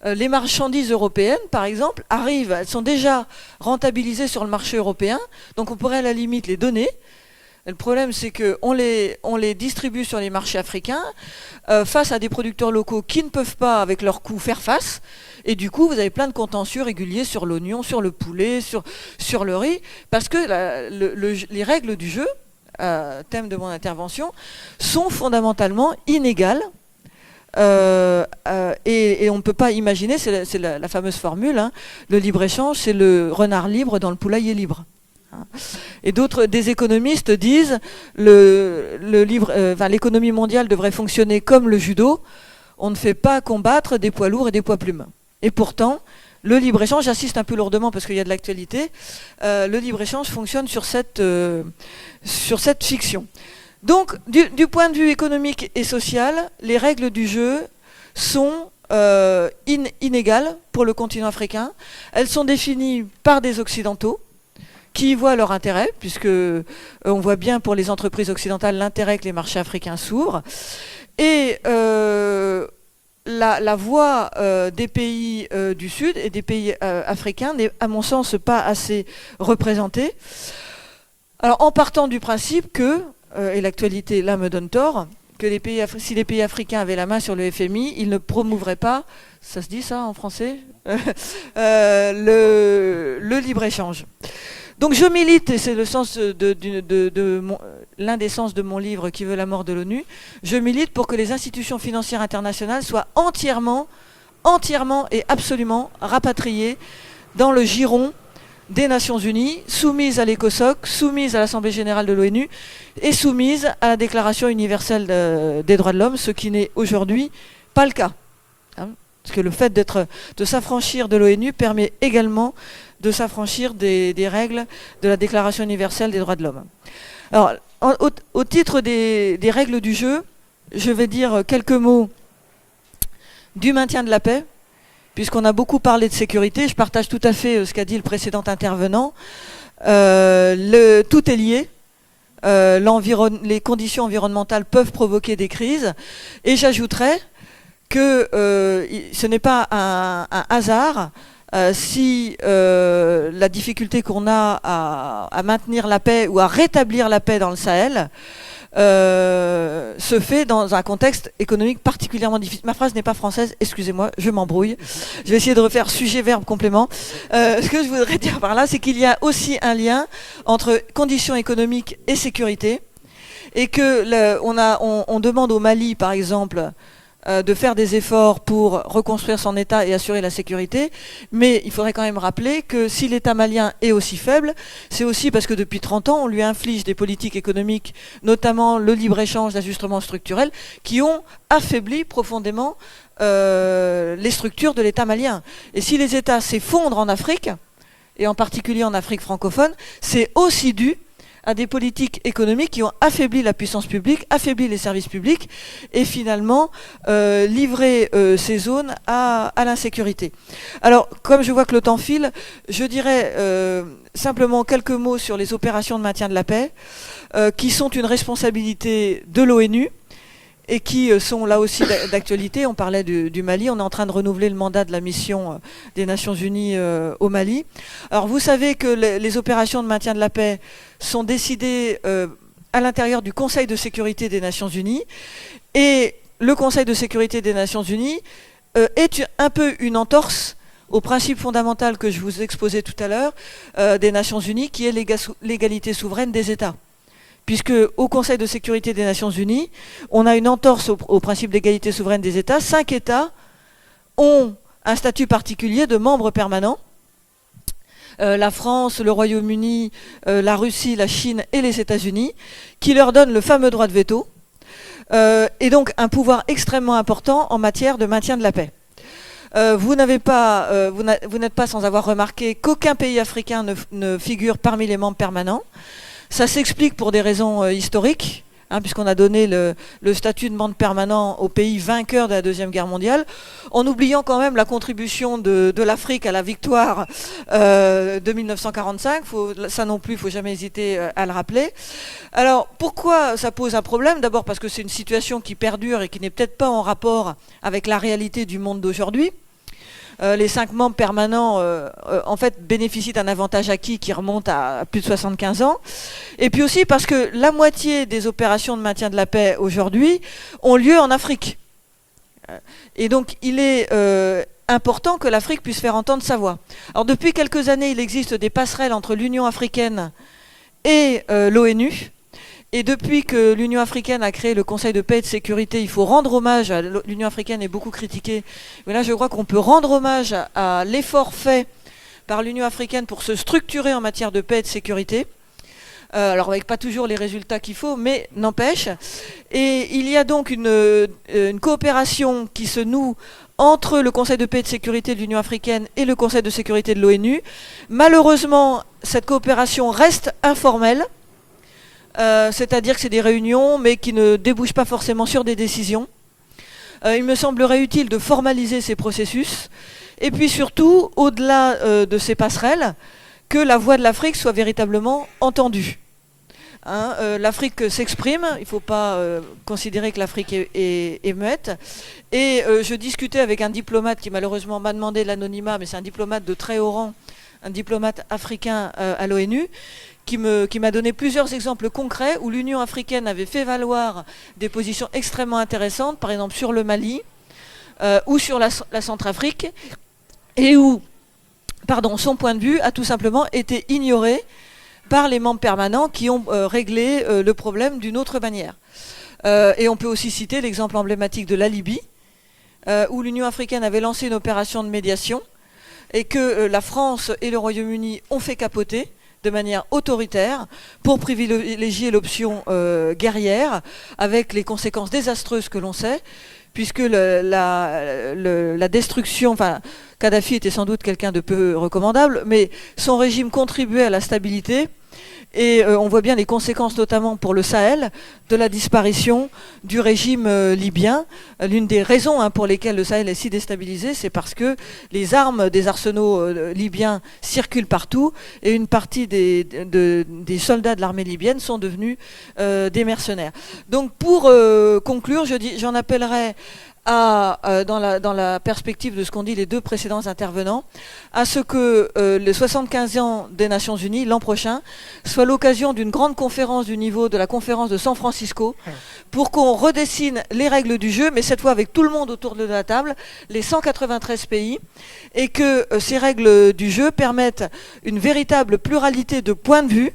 Les marchandises européennes, par exemple, arrivent, elles sont déjà rentabilisées sur le marché européen, donc on pourrait à la limite les donner. Le problème, c'est qu'on les distribue sur les marchés africains face à des producteurs locaux qui ne peuvent pas, avec leurs coûts, faire face. Et du coup, vous avez plein de contentieux réguliers sur l'oignon, sur le poulet, sur le riz, parce que les règles du jeu, thème de mon intervention, sont fondamentalement inégales. Et on ne peut pas imaginer, c'est la fameuse formule, hein, le libre-échange, c'est le renard libre dans le poulailler libre. Et des économistes disent l'économie mondiale devrait fonctionner comme le judo. On ne fait pas combattre des poids lourds et des poids plumes. Et pourtant, le libre-échange, j'assiste un peu lourdement parce qu'il y a de l'actualité, le libre-échange fonctionne sur cette fiction. Donc, du point de vue économique et social, les règles du jeu sont inégales pour le continent africain. Elles sont définies par des Occidentaux qui y voient leur intérêt, puisque on voit bien pour les entreprises occidentales l'intérêt que les marchés africains s'ouvrent. Et la voix des pays du Sud et des pays africains n'est, à mon sens, pas assez représentée. Alors, en partant du principe que, et l'actualité là me donne tort, que si les pays africains avaient la main sur le FMI, ils ne promouvraient pas, ça se dit ça en français, le libre-échange. Donc je milite, et c'est le sens l'un des sens de mon livre Qui veut la mort de l'ONU, je milite pour que les institutions financières internationales soient entièrement et absolument rapatriées dans le giron des Nations Unies, soumises à l'ECOSOC, soumises à l'Assemblée Générale de l'ONU et soumises à la Déclaration universelle des droits de l'homme, ce qui n'est aujourd'hui pas le cas. Hein, parce que le fait de s'affranchir de l'ONU permet également de s'affranchir des règles de la Déclaration universelle des droits de l'homme. Alors, au titre des règles du jeu, je vais dire quelques mots du maintien de la paix, puisqu'on a beaucoup parlé de sécurité. Je partage tout à fait ce qu'a dit le précédent intervenant. Tout est lié. Les conditions environnementales peuvent provoquer des crises. Et j'ajouterais que ce n'est pas un hasard si la difficulté qu'on a à maintenir la paix ou à rétablir la paix dans le Sahel se fait dans un contexte économique particulièrement difficile. Ma phrase n'est pas française, excusez-moi, je m'embrouille. Je vais essayer de refaire sujet, verbe, complément. Ce que je voudrais dire par là, c'est qu'il y a aussi un lien entre conditions économiques et sécurité, et que on demande au Mali, par exemple, de faire des efforts pour reconstruire son État et assurer la sécurité, mais il faudrait quand même rappeler que si l'État malien est aussi faible, c'est aussi parce que depuis 30 ans, on lui inflige des politiques économiques, notamment le libre-échange, l'ajustement structurel, qui ont affaibli profondément les structures de l'État malien. Et si les États s'effondrent en Afrique, et en particulier en Afrique francophone, c'est aussi dû à des politiques économiques qui ont affaibli la puissance publique, affaibli les services publics et finalement livré ces zones à l'insécurité. Alors, comme je vois que le temps file, je dirais simplement quelques mots sur les opérations de maintien de la paix qui sont une responsabilité de l'ONU et qui sont là aussi d'actualité. On parlait du Mali, on est en train de renouveler le mandat de la mission des Nations Unies au Mali. Alors vous savez que les opérations de maintien de la paix sont décidées à l'intérieur du Conseil de sécurité des Nations Unies, et le Conseil de sécurité des Nations Unies est un peu une entorse au principe fondamental que je vous exposais tout à l'heure des Nations Unies, qui est l'égalité souveraine des États. Puisque au Conseil de sécurité des Nations Unies, on a une entorse au principe d'égalité souveraine des États. 5 États ont un statut particulier de membres permanents. La France, le Royaume-Uni, la Russie, la Chine et les États-Unis, qui leur donnent le fameux droit de veto, et donc un pouvoir extrêmement important en matière de maintien de la paix. Vous n'êtes pas sans avoir remarqué qu'aucun pays africain ne figure parmi les membres permanents. Ça s'explique pour des raisons historiques, puisqu'on a donné le statut de membre permanent aux pays vainqueurs de la Deuxième Guerre mondiale, en oubliant quand même la contribution de l'Afrique à la victoire de 1945. Ça non plus, il ne faut jamais hésiter à le rappeler. Alors, pourquoi ça pose un problème? D'abord parce que c'est une situation qui perdure et qui n'est peut-être pas en rapport avec la réalité du monde d'aujourd'hui. Les 5 membres permanents, en fait, bénéficient d'un avantage acquis qui remonte à plus de 75 ans. Et puis aussi parce que la moitié des opérations de maintien de la paix aujourd'hui ont lieu en Afrique. Et donc, il est important que l'Afrique puisse faire entendre sa voix. Alors, depuis quelques années, il existe des passerelles entre l'Union africaine et l'ONU. Et depuis que l'Union africaine a créé le Conseil de paix et de sécurité, il faut rendre hommage, l'Union africaine est beaucoup critiquée, mais là je crois qu'on peut rendre hommage à l'effort fait par l'Union africaine pour se structurer en matière de paix et de sécurité. Alors avec pas toujours les résultats qu'il faut, mais n'empêche. Et il y a donc une coopération qui se noue entre le Conseil de paix et de sécurité de l'Union africaine et le Conseil de sécurité de l'ONU. Malheureusement, cette coopération reste informelle. C'est-à-dire que c'est des réunions, mais qui ne débouchent pas forcément sur des décisions. Il me semblerait utile de formaliser ces processus, et puis surtout, au-delà de ces passerelles, que la voix de l'Afrique soit véritablement entendue. L'Afrique s'exprime, il ne faut pas considérer que l'Afrique est muette. Et je discutais avec un diplomate qui malheureusement m'a demandé l'anonymat, mais c'est un diplomate de très haut rang, un diplomate africain à l'ONU, qui m'a donné plusieurs exemples concrets où l'Union africaine avait fait valoir des positions extrêmement intéressantes, par exemple sur le Mali ou sur la Centrafrique, et où son point de vue a tout simplement été ignoré par les membres permanents qui ont réglé le problème d'une autre manière. Et on peut aussi citer l'exemple emblématique de la Libye, où l'Union africaine avait lancé une opération de médiation et que la France et le Royaume-Uni ont fait capoter de manière autoritaire pour privilégier l'option guerrière, avec les conséquences désastreuses que l'on sait, puisque la destruction, Kadhafi était sans doute quelqu'un de peu recommandable, mais son régime contribuait à la stabilité. Et on voit bien les conséquences, notamment pour le Sahel, de la disparition du régime libyen. L'une des raisons pour lesquelles le Sahel est si déstabilisé, c'est parce que les armes des arsenaux libyens circulent partout, et une partie des soldats de l'armée libyenne sont devenus des mercenaires. Donc pour conclure, j'en appellerai dans la perspective de ce qu'ont dit les 2 précédents intervenants, à ce que les 75 ans des Nations Unies, l'an prochain, soit l'occasion d'une grande conférence du niveau de la conférence de San Francisco, pour qu'on redessine les règles du jeu, mais cette fois avec tout le monde autour de la table, les 193 pays, et que ces règles du jeu permettent une véritable pluralité de points de vue,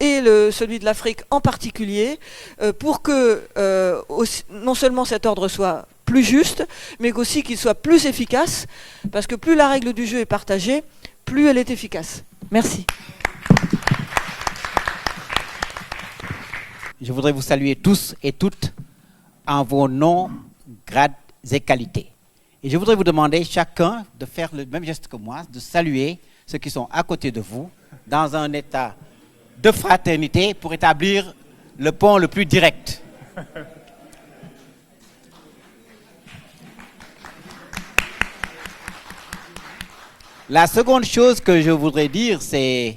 et celui de l'Afrique en particulier, pour que non seulement cet ordre soit plus juste, mais aussi qu'il soit plus efficace, parce que plus la règle du jeu est partagée, plus elle est efficace. Merci. Je voudrais vous saluer tous et toutes en vos noms, grades et qualités. Et je voudrais vous demander chacun de faire le même geste que moi, de saluer ceux qui sont à côté de vous, dans un état de fraternité pour établir le pont le plus direct. La seconde chose que je voudrais dire, ce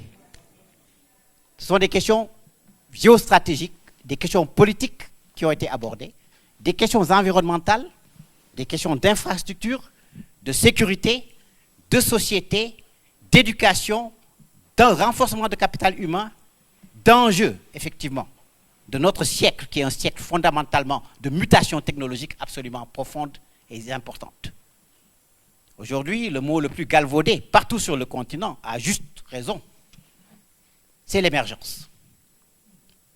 sont des questions géostratégiques, des questions politiques qui ont été abordées, des questions environnementales, des questions d'infrastructure, de sécurité, de société, d'éducation, d'un renforcement de capital humain, d'enjeux, effectivement, de notre siècle, qui est un siècle fondamentalement de mutation technologique absolument profonde et importante. Aujourd'hui, le mot le plus galvaudé partout sur le continent, à juste raison, c'est l'émergence,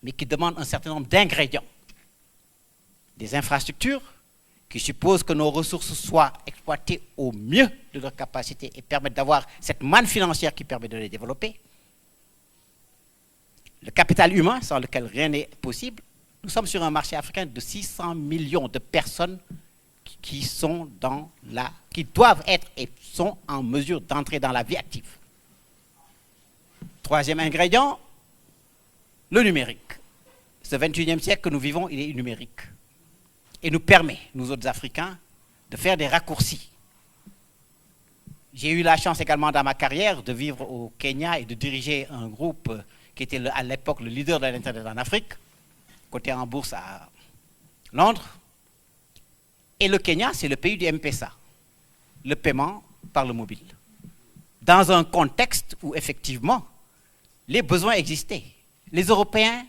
mais qui demande un certain nombre d'ingrédients. Des infrastructures qui supposent que nos ressources soient exploitées au mieux de leur capacité et permettent d'avoir cette manne financière qui permet de les développer. Le capital humain, sans lequel rien n'est possible. Nous sommes sur un marché africain de 600 millions de personnes qui doivent être et sont en mesure d'entrer dans la vie active. Troisième ingrédient, le numérique. Ce 21e siècle que nous vivons, il est numérique. Et nous permet, nous autres Africains, de faire des raccourcis. J'ai eu la chance également dans ma carrière de vivre au Kenya et de diriger un groupe qui était à l'époque le leader de l'Internet en Afrique, coté en bourse à Londres. Et le Kenya, c'est le pays du M-Pesa, le paiement par le mobile. Dans un contexte où effectivement, les besoins existaient. Les Européens,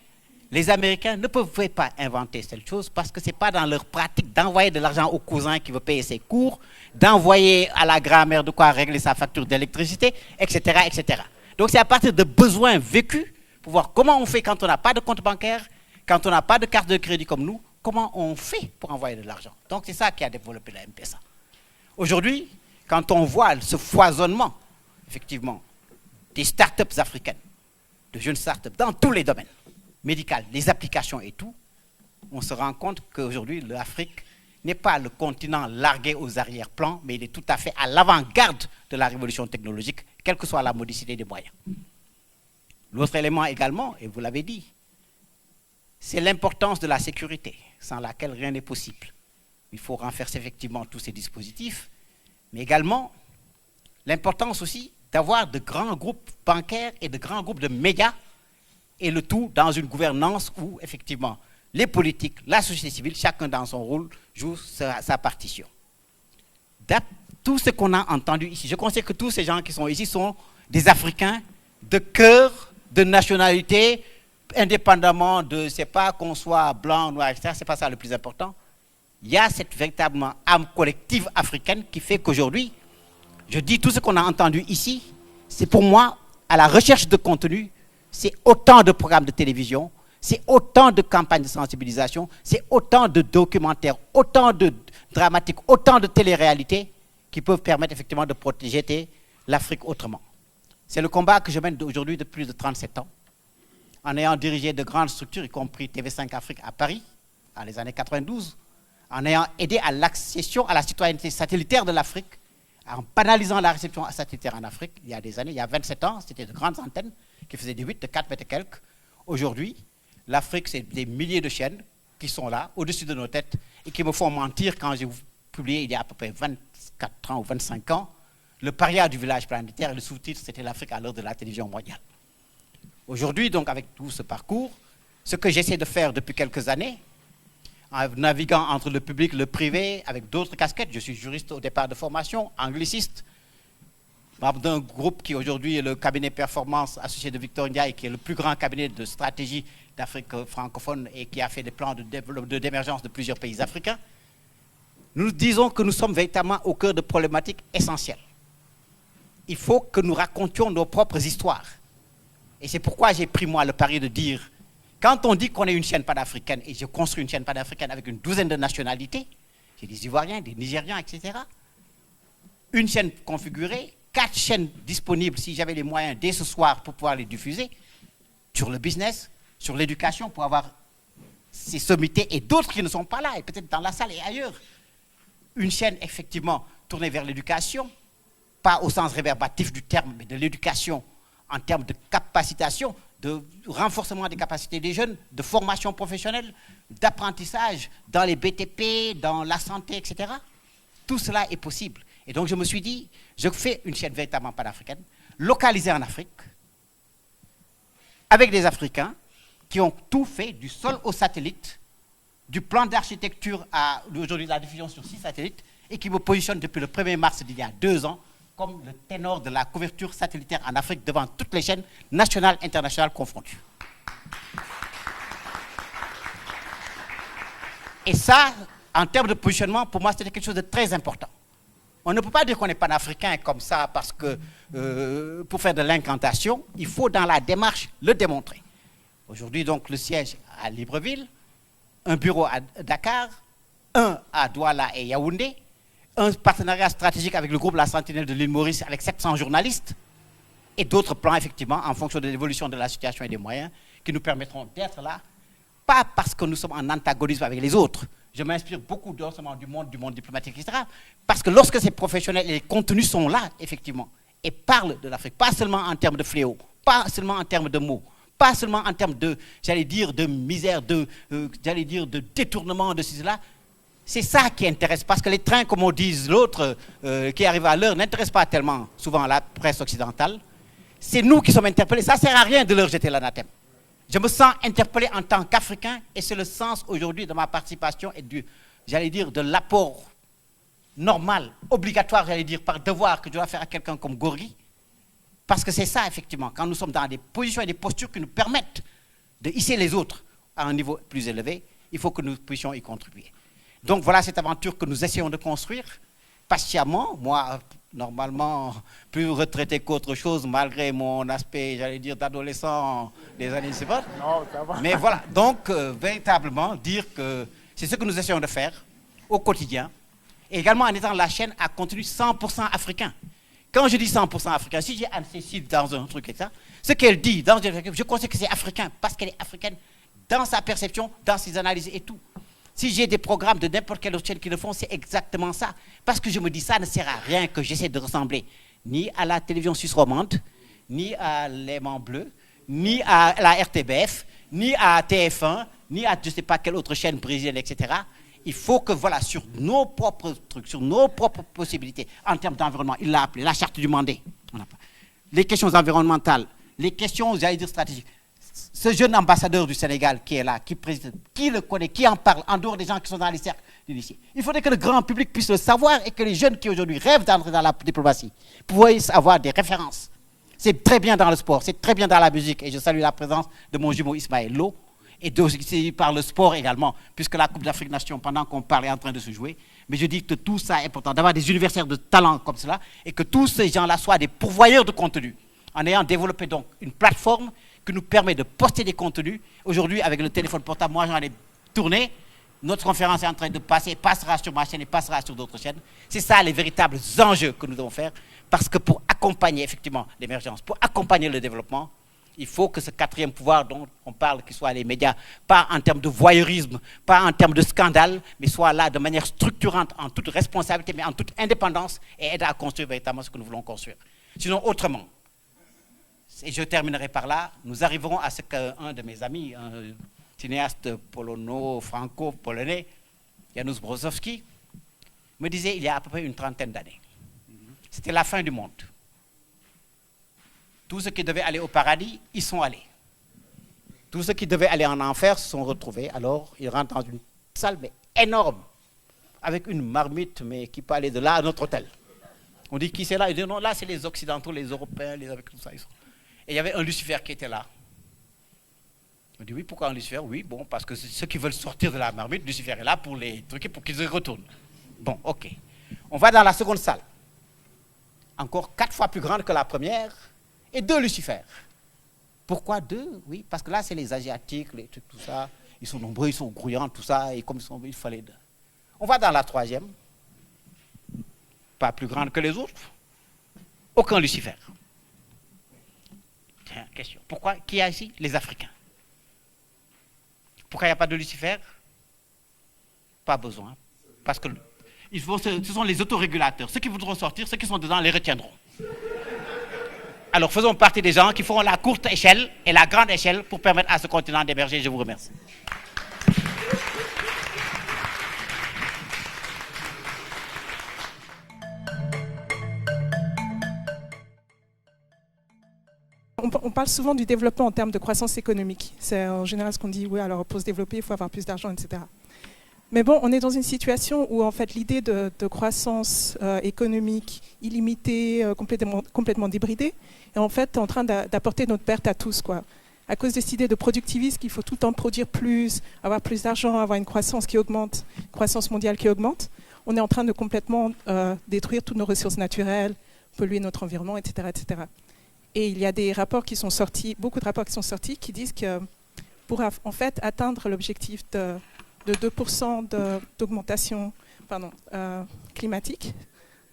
les Américains ne pouvaient pas inventer cette chose parce que ce n'est pas dans leur pratique d'envoyer de l'argent au cousin qui veut payer ses cours, d'envoyer à la grand-mère de quoi régler sa facture d'électricité, etc., etc. Donc c'est à partir de besoins vécus pour voir comment on fait quand on n'a pas de compte bancaire, quand on n'a pas de carte de crédit comme nous, comment on fait pour envoyer de l'argent. Donc c'est ça qui a développé la M-Pesa. Aujourd'hui, quand on voit ce foisonnement, effectivement, des startups africaines, de jeunes startups dans tous les domaines, médical, les applications et tout, on se rend compte qu'aujourd'hui, l'Afrique n'est pas le continent largué aux arrière-plans, mais il est tout à fait à l'avant-garde de la révolution technologique, quelle que soit la modicité des moyens. L'autre élément également, et vous l'avez dit, c'est l'importance de la sécurité, sans laquelle rien n'est possible. Il faut renforcer effectivement tous ces dispositifs, mais également l'importance aussi d'avoir de grands groupes bancaires et de grands groupes de médias, et le tout dans une gouvernance où, effectivement, les politiques, la société civile, chacun dans son rôle, joue sa partition. Tout ce qu'on a entendu ici, je considère que tous ces gens qui sont ici sont des Africains de cœur, de nationalité, indépendamment de, c'est pas qu'on soit blanc, noir, etc., c'est pas ça le plus important. Il y a cette véritablement âme collective africaine qui fait qu'aujourd'hui, je dis tout ce qu'on a entendu ici, c'est pour moi, à la recherche de contenu, c'est autant de programmes de télévision, c'est autant de campagnes de sensibilisation, c'est autant de documentaires, autant de dramatiques, autant de télé-réalités qui peuvent permettre effectivement de protéger l'Afrique autrement. C'est le combat que je mène aujourd'hui depuis plus de 37 ans, en ayant dirigé de grandes structures, y compris TV5 Afrique à Paris, dans les années 92, en ayant aidé à l'accession à la citoyenneté satellitaire de l'Afrique, en banalisant la réception satellitaire en Afrique, il y a des années, il y a 27 ans, c'était de grandes antennes qui faisaient des 8, de 4 mètres et quelques. Aujourd'hui, l'Afrique, c'est des milliers de chaînes qui sont là, au-dessus de nos têtes, et qui me font mentir quand j'ai publié il y a à peu près 24 ans ou 25 ans, le paria du village planétaire, et le sous-titre, c'était l'Afrique à l'heure de la télévision mondiale. Aujourd'hui, donc, avec tout ce parcours, ce que j'essaie de faire depuis quelques années, en naviguant entre le public et le privé, avec d'autres casquettes, je suis juriste au départ de formation, angliciste, membre d'un groupe qui aujourd'hui est le cabinet Performance associé de Victor Ndiaye, qui est le plus grand cabinet de stratégie d'Afrique francophone et qui a fait des plans d'émergence de plusieurs pays africains. Nous disons que nous sommes véritablement au cœur de problématiques essentielles. Il faut que nous racontions nos propres histoires. Et c'est pourquoi j'ai pris moi le pari de dire, quand on dit qu'on est une chaîne panafricaine, et je construis une chaîne panafricaine avec une douzaine de nationalités, j'ai des Ivoiriens, des Nigérians, etc., une chaîne configurée, 4 chaînes disponibles si j'avais les moyens dès ce soir pour pouvoir les diffuser, sur le business, sur l'éducation, pour avoir ces sommités et d'autres qui ne sont pas là, et peut-être dans la salle et ailleurs. Une chaîne effectivement tournée vers l'éducation, pas au sens réverbatif du terme, mais de l'éducation en termes de capacitation, de renforcement des capacités des jeunes, de formation professionnelle, d'apprentissage dans les BTP, dans la santé, etc. Tout cela est possible. Et donc je me suis dit, je fais une chaîne véritablement panafricaine, localisée en Afrique, avec des Africains qui ont tout fait, du sol au satellite, du plan d'architecture à aujourd'hui la diffusion sur 6 satellites, et qui me positionne depuis le 1er mars d'il y a 2 ans comme le ténor de la couverture satellitaire en Afrique devant toutes les chaînes nationales et internationales confondues. Et ça, en termes de positionnement, pour moi, c'était quelque chose de très important. On ne peut pas dire qu'on est panafricain comme ça parce que pour faire de l'incantation, il faut dans la démarche le démontrer. Aujourd'hui, donc, le siège à Libreville, un bureau à Dakar, un à Douala et Yaoundé, un partenariat stratégique avec le groupe La Sentinelle de l'île Maurice avec 700 journalistes et d'autres plans, effectivement, en fonction de l'évolution de la situation et des moyens qui nous permettront d'être là, pas parce que nous sommes en antagonisme avec les autres. Je m'inspire beaucoup du monde diplomatique, etc. Parce que lorsque ces professionnels et les contenus sont là, effectivement, et parlent de l'Afrique, pas seulement en termes de fléaux, pas seulement en termes de mots, pas pas seulement en termes de, j'allais dire, de misère, j'allais dire, de détournement de cela. C'est ça qui intéresse, parce que les trains, comme on dit l'autre, qui arrivent à l'heure, n'intéressent pas tellement souvent la presse occidentale. C'est nous qui sommes interpellés. Ça ne sert à rien de leur jeter l'anathème. Je me sens interpellé en tant qu'Africain, et c'est le sens aujourd'hui de ma participation et j'allais dire, de l'apport normal, obligatoire, j'allais dire, par devoir que je dois faire à quelqu'un comme Gorgui. Parce que c'est ça, effectivement, quand nous sommes dans des positions et des postures qui nous permettent de hisser les autres à un niveau plus élevé, il faut que nous puissions y contribuer. Donc voilà cette aventure que nous essayons de construire patiemment. Moi, normalement, plus retraité qu'autre chose, malgré mon aspect, j'allais dire, d'adolescent des années suivantes. Non, ça va. Mais voilà, donc véritablement dire que c'est ce que nous essayons de faire au quotidien. Et également en étant la chaîne à contenu 100% africain. Quand je dis 100% africain, si j'ai Anne-Cécile dans un truc et ça, ce qu'elle dit, je considère que c'est africain, parce qu'elle est africaine dans sa perception, dans ses analyses et tout. Si j'ai des programmes de n'importe quelle autre chaîne qui le font, c'est exactement ça. Parce que je me dis, ça ne sert à rien que j'essaie de ressembler ni à la télévision suisse romande, ni à l'Aimant Bleu, ni à la RTBF, ni à TF1, ni à je ne sais pas quelle autre chaîne brésilienne, etc. Il faut que, voilà, sur nos propres trucs, sur nos propres possibilités, en termes d'environnement, il l'a appelé la charte du Mandé. Les questions environnementales, les questions, j'allais dire, stratégiques. Ce jeune ambassadeur du Sénégal qui est là, qui préside, qui le connaît, qui en parle, en dehors des gens qui sont dans les cercles d'initiés. Il faudrait que le grand public puisse le savoir et que les jeunes qui aujourd'hui rêvent d'entrer dans la diplomatie puissent avoir des références. C'est très bien dans le sport, c'est très bien dans la musique. Et je salue la présence de mon jumeau Ismaël Lo. Et aussi par le sport également, puisque la Coupe d'Afrique Nation, pendant qu'on parle, est en train de se jouer. Mais je dis que tout ça est important, d'avoir des universitaires de talent comme cela, et que tous ces gens-là soient des pourvoyeurs de contenu, en ayant développé donc une plateforme qui nous permet de poster des contenus. Aujourd'hui, avec le téléphone portable, moi j'en ai tourné, notre conférence est en train de passer, passera sur ma chaîne et passera sur d'autres chaînes. C'est ça les véritables enjeux que nous devons faire, parce que pour accompagner effectivement l'émergence, pour accompagner le développement, il faut que ce quatrième pouvoir dont on parle, qu'il soit les médias, pas en termes de voyeurisme, pas en termes de scandale, mais soit là de manière structurante, en toute responsabilité, mais en toute indépendance, et aide à construire véritablement ce que nous voulons construire. Sinon, autrement, et je terminerai par là, nous arriverons à ce qu'un de mes amis, un cinéaste franco-polonais, Janusz Brozowski, me disait il y a à peu près une trentaine d'années. C'était la fin du monde. Tous ceux qui devaient aller au paradis, ils sont allés. Tous ceux qui devaient aller en enfer se sont retrouvés. Alors, ils rentrent dans une salle mais énorme, avec une marmite, mais qui peut aller de là à notre hôtel. On dit qui c'est là? Ils disent non, là c'est les Occidentaux, les Européens, les avec tout ça. Et il y avait un Lucifer qui était là. On dit oui, pourquoi un Lucifer? Oui, bon, parce que ceux qui veulent sortir de la marmite, Lucifer est là pour les trucs, pour qu'ils y retournent. Bon, ok. On va dans la seconde salle. Encore 4 fois plus grande que la première. Et 2 Lucifer. Pourquoi 2? Oui, parce que là, c'est les Asiatiques, les trucs, tout ça. Ils sont nombreux, ils sont grouillants, tout ça. Et comme ils sont, il fallait 2. On va dans la troisième. Pas plus grande que les autres. Aucun Lucifer. Tiens, question. Pourquoi? Qui y a ici? Les Africains. Pourquoi il n'y a pas de Lucifer? Pas besoin. Parce que ce sont les autorégulateurs. Ceux qui voudront sortir, ceux qui sont dedans les retiendront. Alors faisons partie des gens qui feront la courte échelle et la grande échelle pour permettre à ce continent d'émerger. Je vous remercie. On parle souvent du développement en termes de croissance économique. C'est en général ce qu'on dit, oui, alors pour se développer, il faut avoir plus d'argent, etc. Mais bon, on est dans une situation où en fait l'idée de croissance économique illimitée, complètement débridée, est en fait en train d'apporter notre perte à tous, quoi. À cause de cette idée de productivisme qu'il faut tout le temps produire plus, avoir plus d'argent, avoir une croissance qui augmente, une croissance mondiale qui augmente, on est en train de complètement détruire toutes nos ressources naturelles, polluer notre environnement, etc., etc. Et il y a des rapports qui sont sortis, beaucoup de rapports qui sont sortis, qui disent que pour en fait atteindre l'objectif de 2% d'augmentation climatique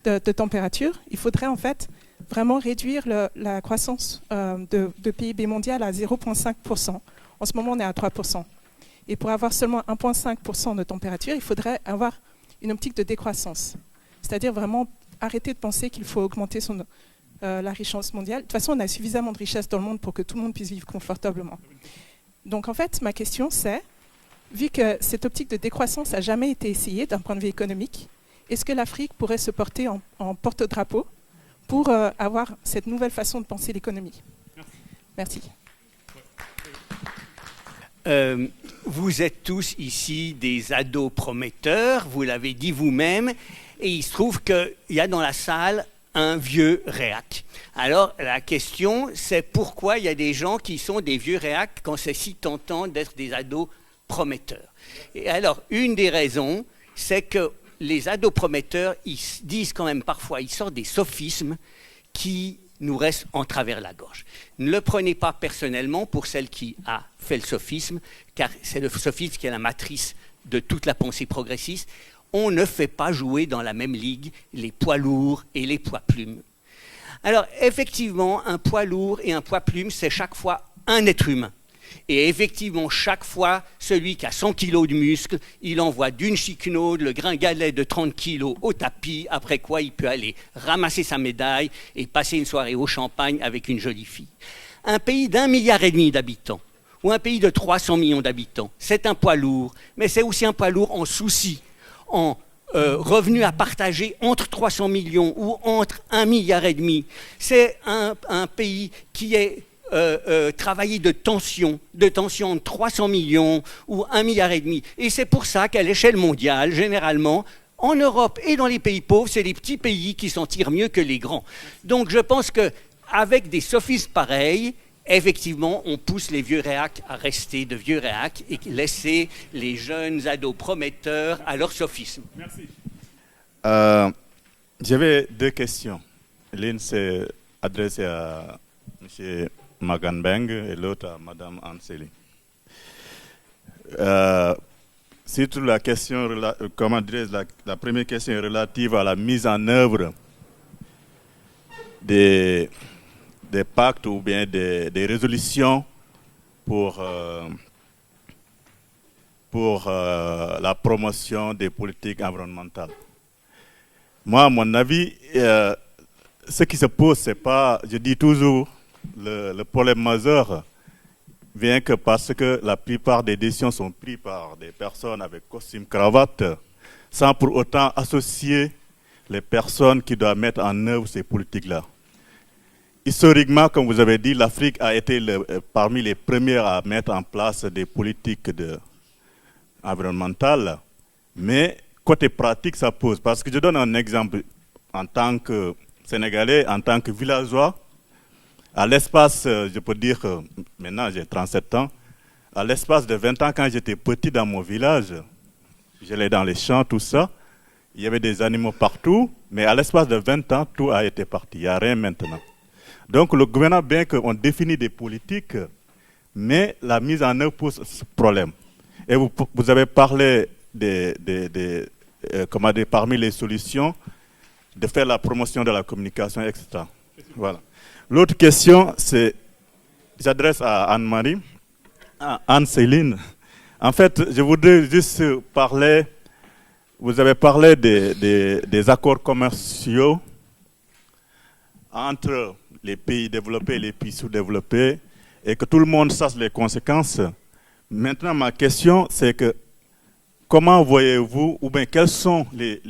de température, il faudrait en fait vraiment réduire la croissance de PIB mondial à 0,5%. En ce moment, on est à 3%. Et pour avoir seulement 1,5% de température, il faudrait avoir une optique de décroissance. C'est-à-dire vraiment arrêter de penser qu'il faut augmenter la richesse mondiale. De toute façon, on a suffisamment de richesse dans le monde pour que tout le monde puisse vivre confortablement. Donc en fait, ma question c'est, vu que cette optique de décroissance n'a jamais été essayée d'un point de vue économique, est-ce que l'Afrique pourrait se porter en porte-drapeau pour avoir cette nouvelle façon de penser l'économie? Merci. Vous êtes tous ici des ados prometteurs, vous l'avez dit vous-même, et il se trouve qu'il y a dans la salle un vieux réac. Alors la question, c'est pourquoi il y a des gens qui sont des vieux réacs quand c'est si tentant d'être des ados prometteurs. Et alors, une des raisons, c'est que les ados prometteurs, ils disent quand même parfois, ils sortent des sophismes qui nous restent en travers la gorge. Ne le prenez pas personnellement pour celle qui a fait le sophisme, car c'est le sophisme qui est la matrice de toute la pensée progressiste. On ne fait pas jouer dans la même ligue les poids lourds et les poids plumes. Alors, effectivement, un poids lourd et un poids plume, c'est chaque fois un être humain. Et effectivement, chaque fois, celui qui a 100 kilos de muscles, il envoie d'une chiquenaude le gringalet de 30 kilos au tapis, après quoi il peut aller ramasser sa médaille et passer une soirée au champagne avec une jolie fille. Un pays d'1,5 milliard d'habitants, ou un pays de 300 millions d'habitants, c'est un poids lourd, mais c'est aussi un poids lourd en soucis, en revenus à partager entre 300 millions ou entre 1,5 milliard. C'est un pays qui est travailler de tension entre 300 millions ou 1,5 milliard. Et c'est pour ça qu'à l'échelle mondiale, généralement, en Europe et dans les pays pauvres, c'est les petits pays qui s'en tirent mieux que les grands. Donc je pense qu'avec des sophismes pareils, effectivement, on pousse les vieux réacs à rester de vieux réacs et laisser les jeunes ados prometteurs à leur sophisme. Merci. J'avais deux questions. L'une s'est adressée à M. Maganbeng et l'autre à Mme Anseli. Surtout la question, comment dirais-je, la première question est relative à la mise en œuvre des pactes ou bien des résolutions pour la promotion des politiques environnementales. Moi, à mon avis, ce qui se pose, c'est pas, je dis toujours, le problème majeur vient que parce que la plupart des décisions sont prises par des personnes avec costume, cravate, sans pour autant associer les personnes qui doivent mettre en œuvre ces politiques-là. Historiquement, comme vous avez dit, l'Afrique a été parmi les premières à mettre en place des politiques environnementales, mais côté pratique, ça pose. Parce que je donne un exemple en tant que Sénégalais, en tant que villageois, à l'espace, je peux dire, maintenant j'ai 37 ans, à l'espace de 20 ans, quand j'étais petit dans mon village, j'allais dans les champs, tout ça, il y avait des animaux partout, mais à l'espace de 20 ans, tout a été parti, il n'y a rien maintenant. Donc le gouvernement, bien qu'on définit des politiques, mais la mise en œuvre pose ce problème. Et vous avez parlé parmi les solutions, de faire la promotion de la communication, etc. Voilà. L'autre question, c'est, j'adresse à Anne-Marie, à Anne-Céline. En fait, je voudrais juste parler, vous avez parlé des accords commerciaux entre les pays développés et les pays sous-développés et que tout le monde sache les conséquences. Maintenant, ma question, c'est que comment voyez-vous, ou bien quelles sont les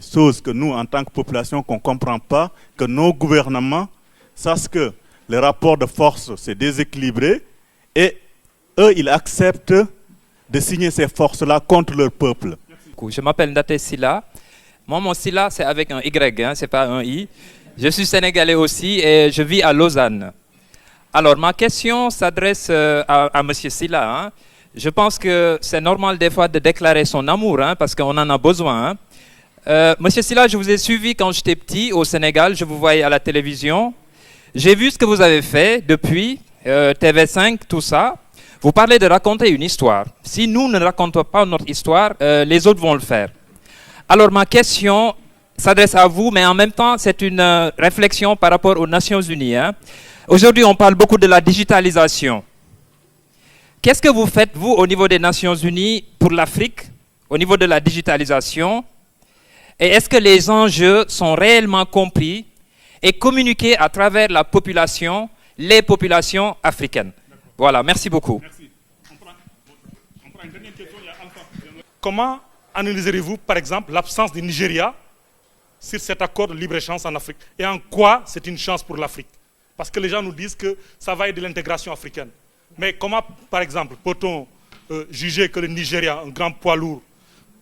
choses que nous, en tant que population, qu'on ne comprend pas, que nos gouvernements sachent que le rapport de force s'est déséquilibré et eux, ils acceptent de signer ces forces-là contre leur peuple. Je m'appelle Ndate Silla. Moi, mon Silla, c'est avec un Y, hein, c'est pas un I. Je suis sénégalais aussi et je vis à Lausanne. Alors, ma question s'adresse à M. Silla. Hein. Je pense que c'est normal des fois de déclarer son amour, hein, parce qu'on en a besoin. Hein. Monsieur Silla, je vous ai suivi quand j'étais petit au Sénégal, je vous voyais à la télévision. J'ai vu ce que vous avez fait depuis, TV5, tout ça. Vous parlez de raconter une histoire. Si nous ne racontons pas notre histoire, les autres vont le faire. Alors ma question s'adresse à vous, mais en même temps, c'est une réflexion par rapport aux Nations Unies. Hein. Aujourd'hui, on parle beaucoup de la digitalisation. Qu'est-ce que vous faites, vous, au niveau des Nations Unies, pour l'Afrique, au niveau de la digitalisation? Et est-ce que les enjeux sont réellement compris? et communiquer à travers la population, les populations africaines. Voilà, merci beaucoup. Merci. On prend une dernière question. Il y a Alpha. Comment analyserez-vous, par exemple, l'absence du Nigeria sur cet accord de libre-échange en Afrique? Et en quoi c'est une chance pour l'Afrique? Parce que les gens nous disent que ça va aider l'intégration africaine. Mais comment, par exemple, peut-on juger que le Nigeria, un grand poids lourd,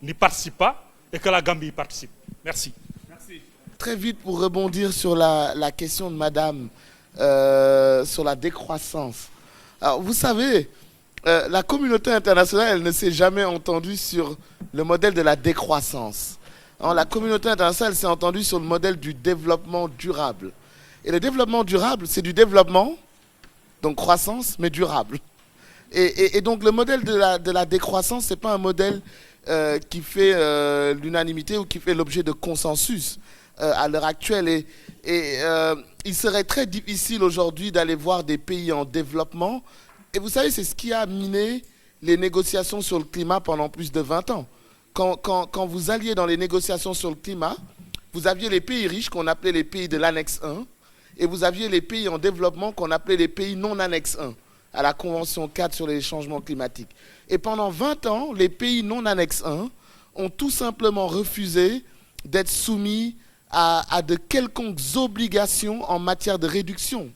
n'y participe pas et que la Gambie y participe? Merci. Merci. Très vite pour rebondir sur la question de madame sur la décroissance. Alors, vous savez, la communauté internationale, elle ne s'est jamais entendue sur le modèle de la décroissance. Alors, la communauté internationale s'est entendue sur le modèle du développement durable. Et le développement durable, c'est du développement, donc croissance, mais durable. Et donc le modèle de la décroissance, ce n'est pas un modèle qui fait l'unanimité ou qui fait l'objet de consensus à l'heure actuelle. Et il serait très difficile aujourd'hui d'aller voir des pays en développement. Et vous savez, c'est ce qui a miné les négociations sur le climat pendant plus de 20 ans. Quand vous alliez dans les négociations sur le climat, vous aviez les pays riches qu'on appelait les pays de l'annexe 1, et vous aviez les pays en développement qu'on appelait les pays non annexe 1, à la Convention 4 sur les changements climatiques. Et pendant 20 ans, les pays non annexe 1 ont tout simplement refusé d'être soumis à de quelconques obligations en matière de réduction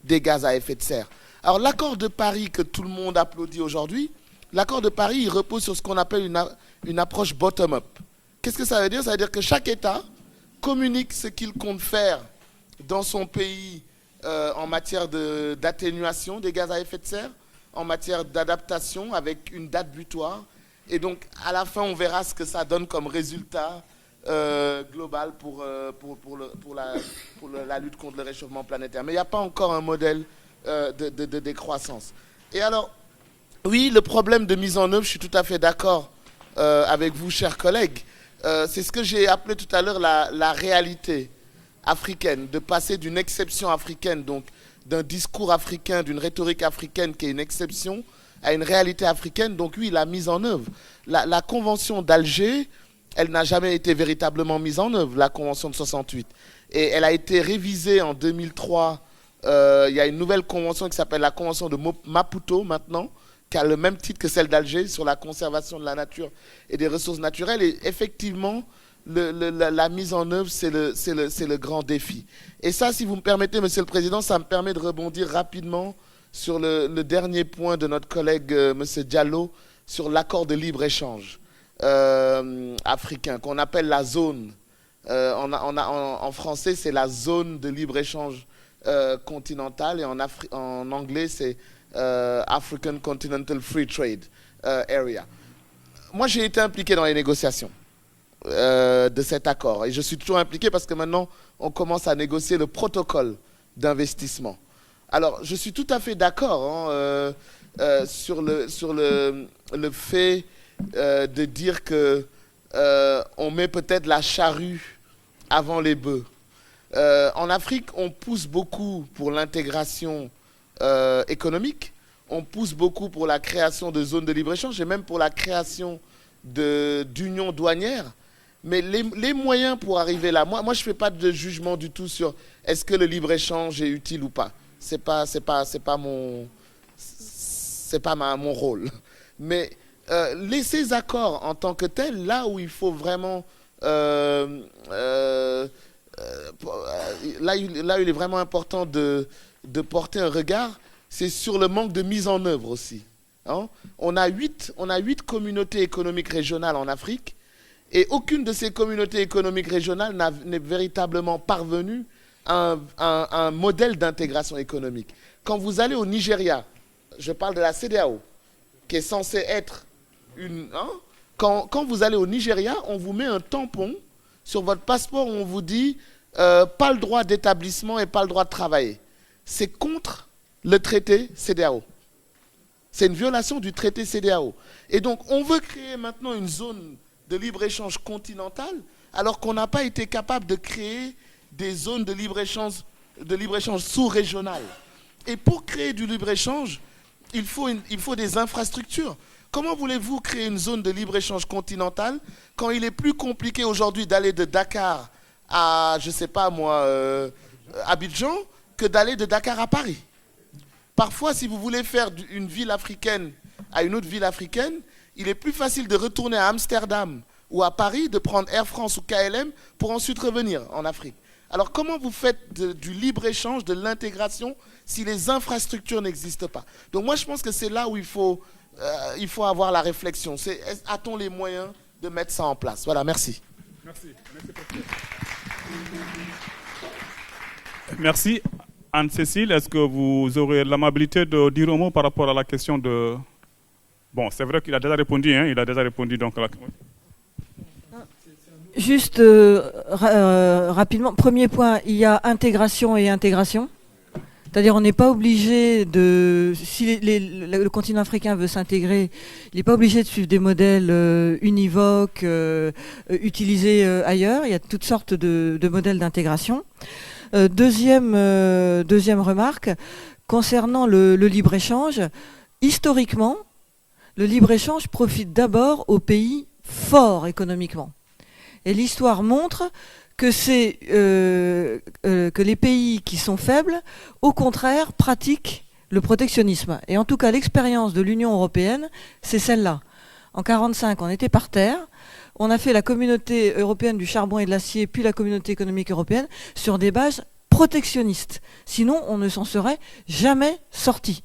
des gaz à effet de serre. Alors l'accord de Paris que tout le monde applaudit aujourd'hui, l'accord de Paris, il repose sur ce qu'on appelle une approche bottom-up. Qu'est-ce que ça veut dire? Ça veut dire que chaque État communique ce qu'il compte faire dans son pays en matière d'atténuation des gaz à effet de serre, en matière d'adaptation avec une date butoir. Et donc, à la fin, on verra ce que ça donne comme résultat global pour la lutte contre le réchauffement planétaire. Mais il n'y a pas encore un modèle de décroissance. Et alors, oui, le problème de mise en œuvre, je suis tout à fait d'accord avec vous, chers collègues. C'est ce que j'ai appelé tout à l'heure la réalité africaine, de passer d'une exception africaine, donc d'un discours africain, d'une rhétorique africaine qui est une exception, à une réalité africaine. Donc oui, la mise en œuvre. La Convention d'Alger, elle n'a jamais été véritablement mise en œuvre, la Convention de 68. Et elle a été révisée en 2003. Il y a une nouvelle convention qui s'appelle la Convention de Maputo maintenant, qui a le même titre que celle d'Alger sur la conservation de la nature et des ressources naturelles. Et effectivement, la mise en œuvre, c'est le grand défi. Et ça, si vous me permettez, Monsieur le Président, ça me permet de rebondir rapidement sur le dernier point de notre collègue Monsieur Diallo, sur l'accord de libre-échange africain, qu'on appelle la zone. En français, c'est la zone de libre-échange continentale, et en anglais, c'est African Continental Free Trade Area. Moi, j'ai été impliqué dans les négociations de cet accord. Et je suis toujours impliqué parce que maintenant, on commence à négocier le protocole d'investissement. Alors, je suis tout à fait d'accord sur le fait de dire que on met peut-être la charrue avant les bœufs. En Afrique, on pousse beaucoup pour l'intégration économique, on pousse beaucoup pour la création de zones de libre-échange et même pour la création d'unions douanières. Mais les moyens pour arriver là, moi je ne fais pas de jugement du tout sur est-ce que le libre-échange est utile ou pas. C'est pas mon rôle. Mais ces accords en tant que tels, là où il faut vraiment là il est vraiment important de porter un regard, c'est sur le manque de mise en œuvre aussi. Hein? On a 8 communautés économiques régionales en Afrique, et aucune de ces communautés économiques régionales n'est véritablement parvenue à un modèle d'intégration économique. Quand vous allez au Nigeria, je parle de la CEDEAO, qui est censée être une... Hein? Quand vous allez au Nigeria, on vous met un tampon sur votre passeport où on vous dit pas le droit d'établissement et pas le droit de travailler. C'est contre le traité CEDEAO. C'est une violation du traité CEDEAO. Et donc, on veut créer maintenant une zone de libre-échange continentale, alors qu'on n'a pas été capable de créer des zones de libre-échange sous-régionales. Et pour créer du libre-échange, il faut des infrastructures. Comment voulez-vous créer une zone de libre-échange continentale quand il est plus compliqué aujourd'hui d'aller de Dakar à, je ne sais pas moi, Abidjan que d'aller de Dakar à Paris. Parfois, si vous voulez faire une ville africaine à une autre ville africaine, il est plus facile de retourner à Amsterdam ou à Paris, de prendre Air France ou KLM pour ensuite revenir en Afrique. Alors comment vous faites du libre-échange, de l'intégration, si les infrastructures n'existent pas? Donc moi je pense que c'est là où il faut avoir la réflexion. A-t-on les moyens de mettre ça en place? Voilà, merci. Merci. Merci. Anne-Cécile, est-ce que vous aurez l'amabilité de dire un mot par rapport à la question de... Bon, c'est vrai qu'il a déjà répondu, hein, donc... Juste rapidement, premier point, il y a intégration et intégration. C'est-à-dire on n'est pas obligé de... Si le continent africain veut s'intégrer, il n'est pas obligé de suivre des modèles univoques utilisés ailleurs. Il y a toutes sortes de modèles d'intégration. Deuxième remarque, concernant le libre-échange, historiquement, le libre-échange profite d'abord aux pays forts économiquement. Et l'histoire montre que que les pays qui sont faibles, au contraire, pratiquent le protectionnisme. Et en tout cas, l'expérience de l'Union européenne, c'est celle-là. En 1945, on était par terre. On a fait la communauté européenne du charbon et de l'acier, puis la communauté économique européenne, sur des bases protectionnistes. Sinon, on ne s'en serait jamais sorti.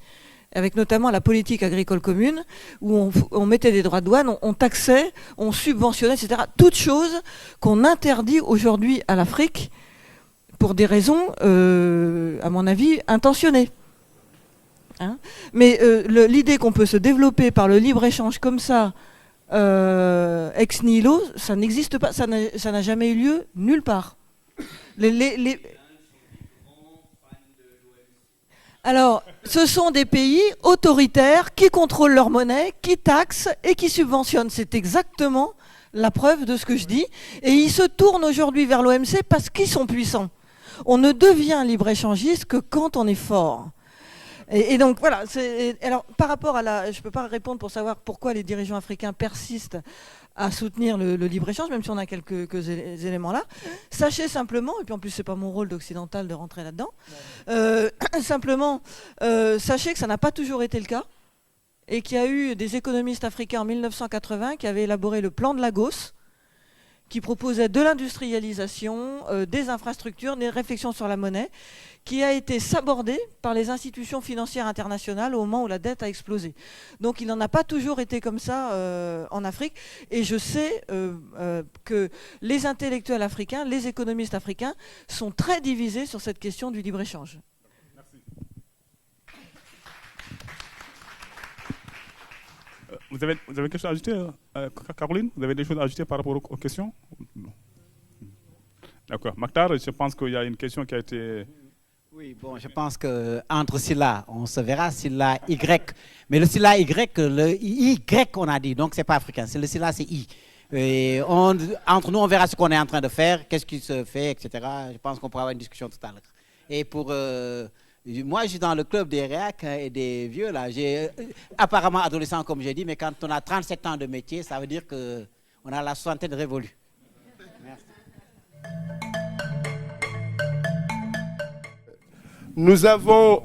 Avec notamment la politique agricole commune, où on mettait des droits de douane, on taxait, on subventionnait, etc. Toutes choses qu'on interdit aujourd'hui à l'Afrique pour des raisons, à mon avis, intentionnées. Hein? Mais l'idée qu'on peut se développer par le libre-échange comme ça, ex nihilo, ça n'existe pas, ça n'a jamais eu lieu nulle part. Alors, ce sont des pays autoritaires qui contrôlent leur monnaie, qui taxent et qui subventionnent. C'est exactement la preuve de ce que je dis. Et ils se tournent aujourd'hui vers l'OMC parce qu'ils sont puissants. On ne devient libre-échangiste que quand on est fort. Et donc, voilà. Alors, par rapport à je ne peux pas répondre pour savoir pourquoi les dirigeants africains persistent à soutenir le libre-échange, même si on a quelques éléments là. Sachez simplement, et puis en plus c'est pas mon rôle d'occidental de rentrer là-dedans, simplement, sachez que ça n'a pas toujours été le cas, et qu'il y a eu des économistes africains en 1980 qui avaient élaboré le plan de Lagos, qui proposait de l'industrialisation, des infrastructures, des réflexions sur la monnaie, qui a été sabordé par les institutions financières internationales au moment où la dette a explosé. Donc il n'en a pas toujours été comme ça en Afrique. Et je sais que les intellectuels africains, les économistes africains sont très divisés sur cette question du libre-échange. Vous avez quelque chose à ajouter, Caroline? Vous avez des choses à ajouter par rapport aux questions? D'accord. Maktar, je pense qu'il y a une question qui a été... Oui, bon, je pense qu'entre Silla, on se verra, Silla Y. Mais le Silla Y, le Y on a dit, donc c'est pas africain, c'est le Silla, c'est I. Et entre nous, on verra ce qu'on est en train de faire, qu'est-ce qui se fait, etc. Je pense qu'on pourra avoir une discussion tout à l'heure. Et pour... moi, je suis dans le club des réacs et des vieux, là. J'ai apparemment adolescent, comme j'ai dit, mais quand on a 37 ans de métier, ça veut dire qu'on a la soixantaine révolue. Merci. Nous avons,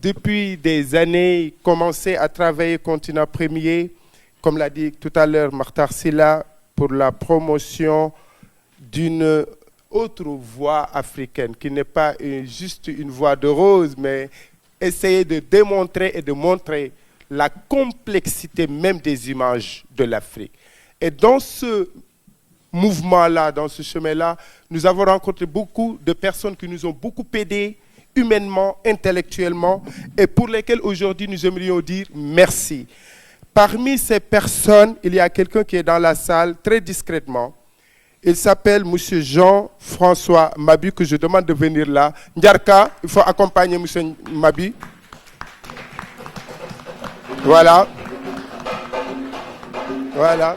depuis des années, commencé à travailler continent premier, comme l'a dit tout à l'heure Maktar Sylla, pour la promotion d'une autre voie africaine, qui n'est pas juste une voie de rose, mais essayer de démontrer et de montrer la complexité même des images de l'Afrique. Et dans ce mouvement-là, dans ce chemin-là, nous avons rencontré beaucoup de personnes qui nous ont beaucoup aidés, humainement, intellectuellement, et pour lesquelles aujourd'hui nous aimerions dire merci. Parmi ces personnes, il y a quelqu'un qui est dans la salle, très discrètement. Il s'appelle M. Jean-François Mabi, que je demande de venir là. Ndiarka, il faut accompagner M. Mabi. Voilà. Voilà.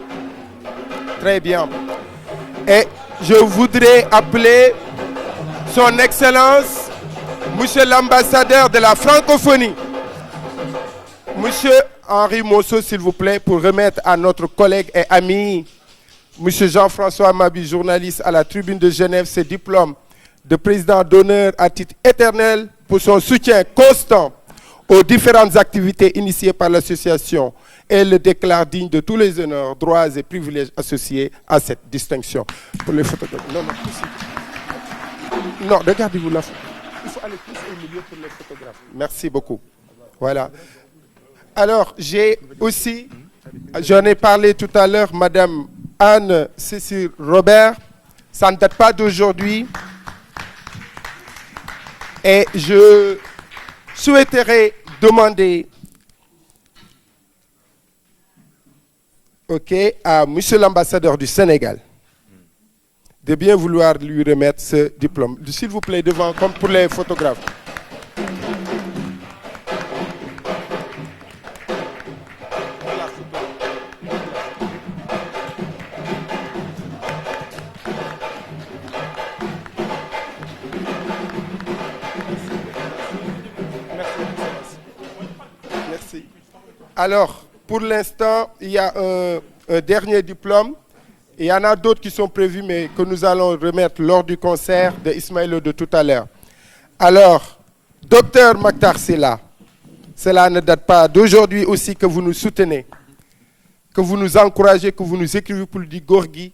Très bien. Et je voudrais appeler son Excellence, Monsieur l'ambassadeur de la francophonie, Monsieur Henri Mosso, s'il vous plaît, pour remettre à notre collègue et ami, Monsieur Jean-François Mabi, journaliste à la Tribune de Genève, ses diplômes de président d'honneur à titre éternel pour son soutien constant aux différentes activités initiées par l'association et le déclare digne de tous les honneurs, droits et privilèges associés à cette distinction. Pour les photographes. Non, regardez-vous là. Il faut aller plus au milieu pour les photographes. Merci beaucoup. Voilà. Alors, j'ai aussi, j'en ai parlé tout à l'heure, Madame Anne-Cécile Robert. Ça ne date pas d'aujourd'hui. Et je souhaiterais demander à Monsieur l'ambassadeur du Sénégal de bien vouloir lui remettre ce diplôme. S'il vous plaît, devant, comme pour les photographes. Merci. Alors, pour l'instant, il y a un dernier diplôme. Il y en a d'autres qui sont prévus, mais que nous allons remettre lors du concert de Ismaël de tout à l'heure. Alors, Docteur Mactar Sylla, cela ne date pas d'aujourd'hui aussi que vous nous soutenez, que vous nous encouragez, que vous nous écrivez pour le dire Gorgui,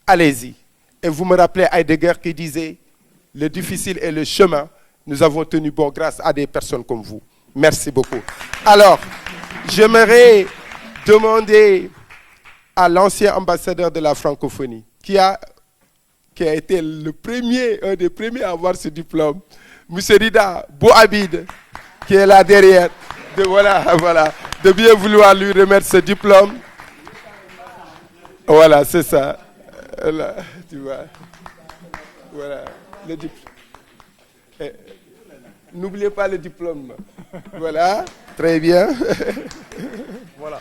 allez-y. Et vous me rappelez Heidegger qui disait, le difficile est le chemin. Nous avons tenu bon grâce à des personnes comme vous. Merci beaucoup. Alors, j'aimerais demander à l'ancien ambassadeur de la francophonie, qui a été le premier, un des premiers à avoir ce diplôme, M. Rida Bouhabid, qui est là derrière, de bien vouloir lui remettre ce diplôme. Voilà, c'est ça. Là, tu vois. Voilà, le diplôme. N'oubliez pas le diplôme. Voilà, très bien. Voilà.